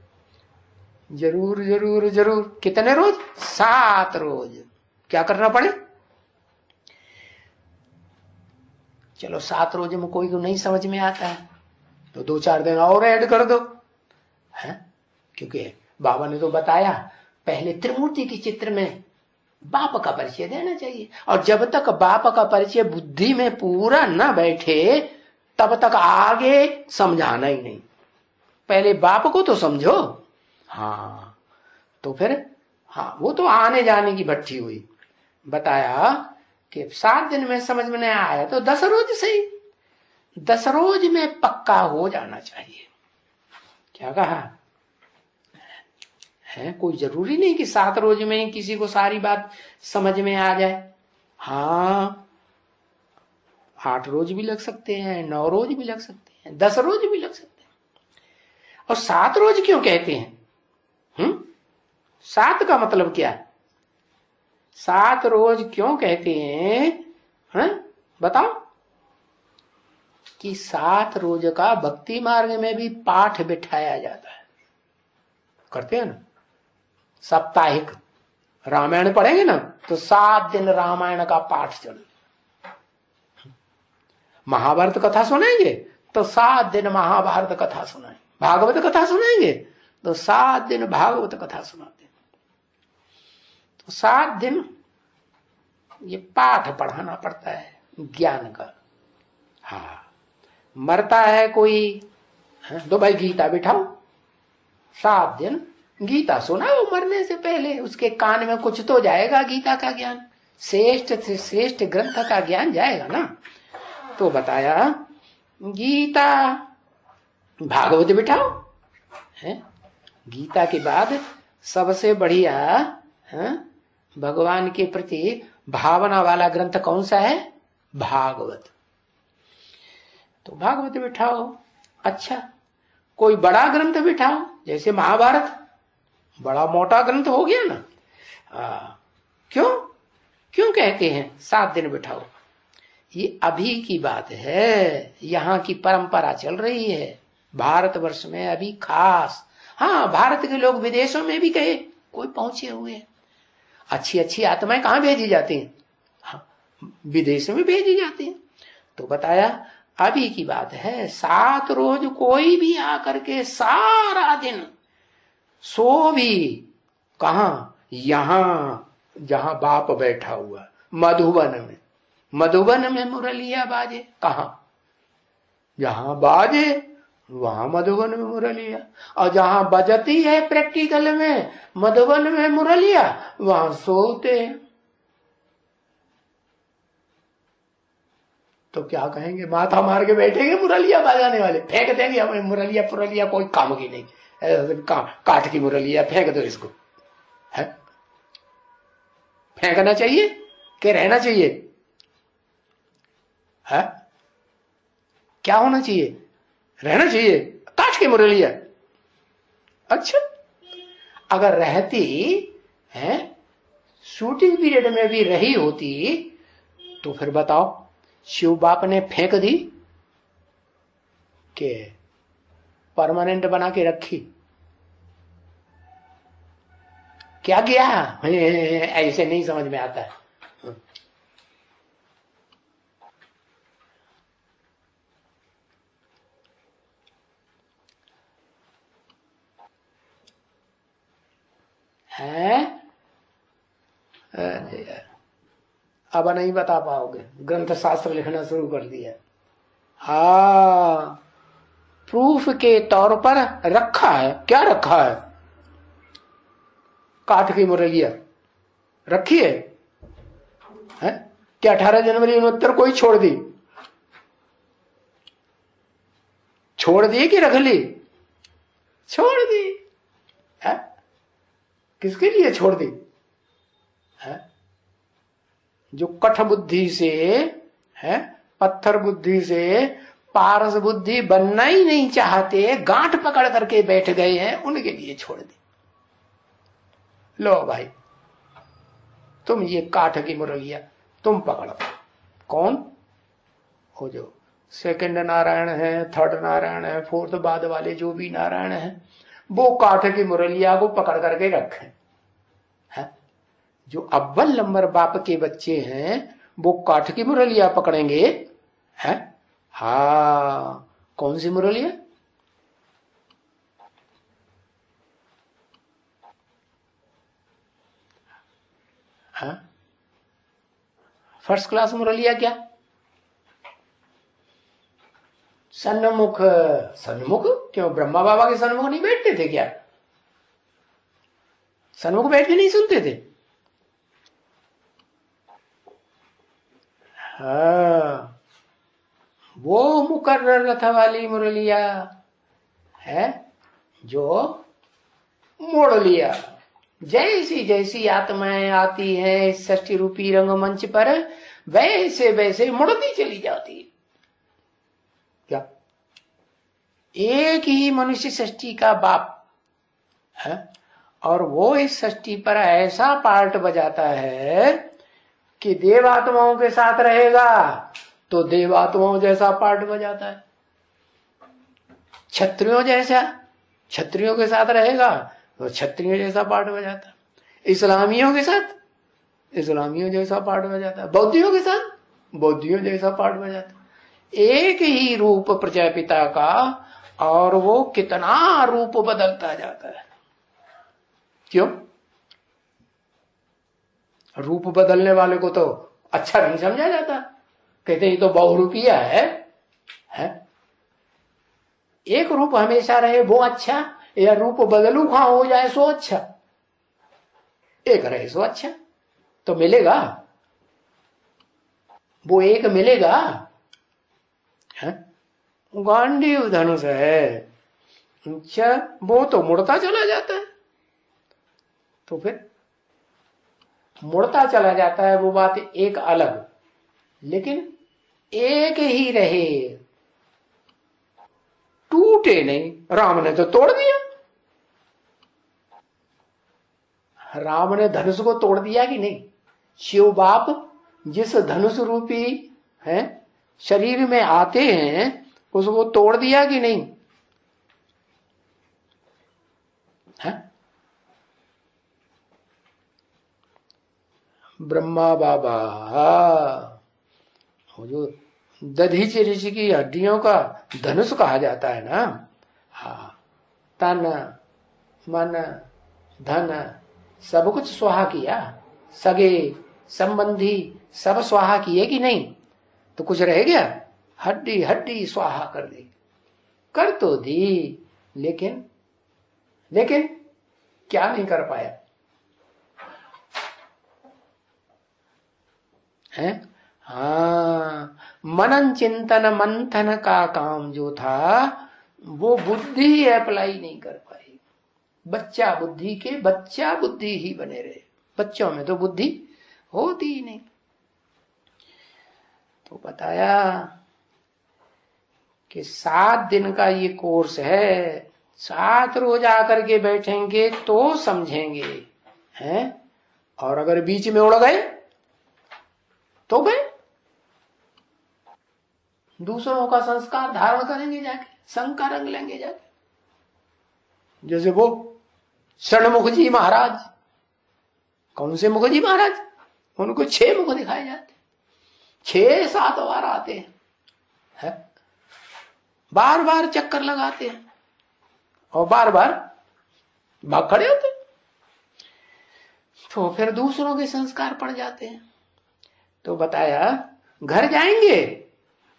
जरूर जरूर जरूर कितने रोज? 7 रोज। क्या करना पड़े? चलो 7 रोज में कोई को नहीं समझ में आता है तो 2-4 दिन और ऐड कर दो, है? क्योंकि बाबा ने तो बताया पहले त्रिमूर्ति के चित्र में बाप का परिचय देना चाहिए। और जब तक बाप का परिचय बुद्धि में पूरा न बैठे तब तक आगे समझाना ही नहीं। पहले बाप को तो समझो। हाँ, तो फिर हाँ वो तो आने जाने की भट्टी हुई। बताया कि 7 दिन में समझ में नहीं आया तो 10 रोज से ही 10 रोज में पक्का हो जाना चाहिए। क्या कहा है? कोई जरूरी नहीं कि 7 रोज में किसी को सारी बात समझ में आ जाए। हाँ, 8 रोज भी लग सकते हैं, 9 रोज भी लग सकते हैं, 10 रोज भी लग सकते हैं। और 7 रोज क्यों कहते हैं? 7 का मतलब क्या है? 7 रोज क्यों कहते हैं? बताओ। कि 7 रोज का भक्ति मार्ग में भी पाठ बिठाया जाता है। करते हैं ना, साप्ताहिक रामायण पढ़ेंगे ना तो 7 दिन रामायण का पाठ चले। महाभारत कथा सुनेंगे तो 7 दिन महाभारत कथा सुनाएंगे। भागवत कथा सुनेंगे तो 7 दिन भागवत कथा सुनाते। तो 7 दिन ये पाठ पढ़ाना पड़ता है ज्ञान का। हाँ, मरता है कोई तो भाई गीता बिठाओ, 7 दिन गीता सुना वो मरने से पहले, उसके कान में कुछ तो जाएगा गीता का ज्ञान, श्रेष्ठ से श्रेष्ठ ग्रंथ का ज्ञान जाएगा ना। तो बताया गीता भागवत बिठाओ है, गीता के बाद सबसे बढ़िया है भगवान के प्रति भावना वाला ग्रंथ कौन सा है? भागवत। तो भागवत बिठाओ। अच्छा कोई बड़ा ग्रंथ बिठाओ, जैसे महाभारत, बड़ा मोटा ग्रंथ हो गया ना। क्यों क्यों कहते हैं 7 दिन बिठाओ? ये अभी की बात है, यहाँ की परंपरा चल रही है भारतवर्ष में अभी खास। हाँ भारत के लोग विदेशों में भी गए, कोई पहुंचे हुए हैं। अच्छी अच्छी आत्माएं कहाँ भेजी जाती हैं? हाँ, विदेश में भेजी जाती हैं। तो बताया अभी की बात है, 7 रोज कोई भी आकर के सारा दिन सो भी कहा, यहां जहां बाप बैठा हुआ मधुबन में, मधुबन में मुरलिया बाजे, कहा जहां बाजे वहां मधुबन में मुरलिया, और जहां बजती है प्रैक्टिकल में मधुबन में मुरलिया, वहां सोते हैं। तो क्या कहेंगे, माथा मार के बैठेंगे मुरलिया बजाने वाले, फेंक देंगे हमें मुरलिया पुरलिया, कोई काम की नहीं, काट की मुरलिया फेंक दो इसको, है फेंकना चाहिए कि रहना चाहिए? है क्या होना चाहिए? रहना चाहिए, काट की मुरलिया। अच्छा अगर रहती है शूटिंग पीरियड में भी रही होती तो फिर बताओ शिव बाप ने फेंक दी कि परमानेंट बना के रखी? क्या किया? ऐसे नहीं समझ में आता है। अरे यार अब नहीं बता पाओगे, ग्रंथ शास्त्र लिखना शुरू कर दिया। प्रूफ के तौर पर रखा है। क्या रखा है? काठ की मुरलिया रखी है, क्या 18 जनवरी 69 कोई छोड़ दी? छोड़ दी कि रख ली? छोड़ दी है? किसके लिए छोड़ दी है? जो कठ बुद्धि से है, पत्थर बुद्धि से पारस बुद्धि बनना ही नहीं चाहते, गांठ पकड़ करके बैठ गए हैं, उनके लिए छोड़ दी। लो भाई तुम ये काठ की मुरलिया तुम पकड़ो। कौन? हो जो सेकंड नारायण है, थर्ड नारायण है, फोर्थ बाद वाले जो भी नारायण है, वो काठ की मुरलिया को पकड़ करके रखें। है? जो अव्वल नंबर बाप के बच्चे हैं वो काठ की मुरलिया पकड़ेंगे। है? हाँ कौन सी मुरलिया? हाँ फर्स्ट क्लास मुरलिया क्या? सन्मुख। सन्मुख क्यों? ब्रह्मा बाबा के सन्मुख नहीं बैठते थे क्या? सन्मुख बैठ के नहीं सुनते थे? हाँ वो मुकर्रर रथ वाली मुरलिया है जो मोड़ लिया। जैसी जैसी आत्माएं आती है इस षष्ठी रूपी रंगमंच पर वैसे वैसे मुड़ती चली जाती है। क्या एक ही मनुष्य षष्ठी का बाप है और वो इस षष्ठी पर ऐसा पार्ट बजाता है कि देवात्माओं के साथ रहेगा तो देवात्माओं जैसा पार्ट बजाता है, क्षत्रियों जैसा क्षत्रियों के साथ रहेगा तो क्षत्रियों जैसा पार्ट बजाता है, इस्लामियों के साथ इस्लामियों जैसा पार्ट बजाता है, बौद्धियों के साथ बौद्धियों जैसा पार्ट बजाता है। एक ही रूप प्रजापिता का और वो कितना रूप बदलता जाता है। क्यों? रूप बदलने वाले को तो अच्छा नहीं समझा जाता, कहते ये तो बहुरूपिया है? एक रूप हमेशा रहे वो अच्छा, या रूप बदलू कहां हो जाए सो अच्छा, एक रहे सो अच्छा। तो मिलेगा वो, एक मिलेगा है? गांडीव धनुष है, अच्छा वो तो मुड़ता चला जाता है। तो फिर मुड़ता चला जाता है वो बात एक अलग, लेकिन एक ही रहे, टूटे नहीं। राम ने तो तोड़ दिया, राम ने धनुष को तोड़ दिया कि नहीं? शिव बाप जिस धनुष रूपी है शरीर में आते हैं उसको तोड़ दिया कि नहीं है? ब्रह्मा बाबा वो जो दधीच ऋषि की हड्डियों का धनुष कहा जाता है ना, हाँ, तन मन धन सब कुछ स्वाहा किया, सगे संबंधी सब स्वाहा किए कि नहीं? तो कुछ रह गया? हड्डी हड्डी स्वाहा कर दी, कर तो दी, लेकिन लेकिन क्या नहीं कर पाया है? हाँ, मनन चिंतन मंथन का काम जो था वो बुद्धि अप्लाई नहीं कर पाई। बच्चा बुद्धि के बच्चा बुद्धि ही बने रहे, बच्चों में तो बुद्धि होती ही नहीं। तो बताया कि 7 दिन का ये कोर्स है, 7 रोज आकर के बैठेंगे तो समझेंगे हैं, और अगर बीच में उड़ गए तो गए, दूसरों का संस्कार धारण करेंगे जाके, संग का रंग लेंगे जाके। जैसे वो षणमुख जी महाराज, कौन से मुख जी महाराज? उनको 6 मुख दिखाए जाते, 6-7 बार आते हैं, बार बार चक्कर लगाते हैं और बार बार भाग खड़े होते हैं। तो फिर दूसरों के संस्कार पड़ जाते हैं। तो बताया घर जाएंगे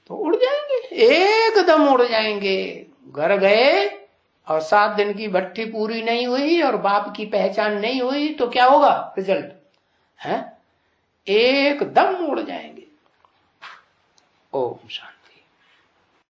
तो उड़ जाएंगे, एकदम उड़ जाएंगे। घर गए और 7 दिन की भट्टी पूरी नहीं हुई और बाप की पहचान नहीं हुई तो क्या होगा रिजल्ट है? एकदम उड़ जाएंगे। ओम शांति।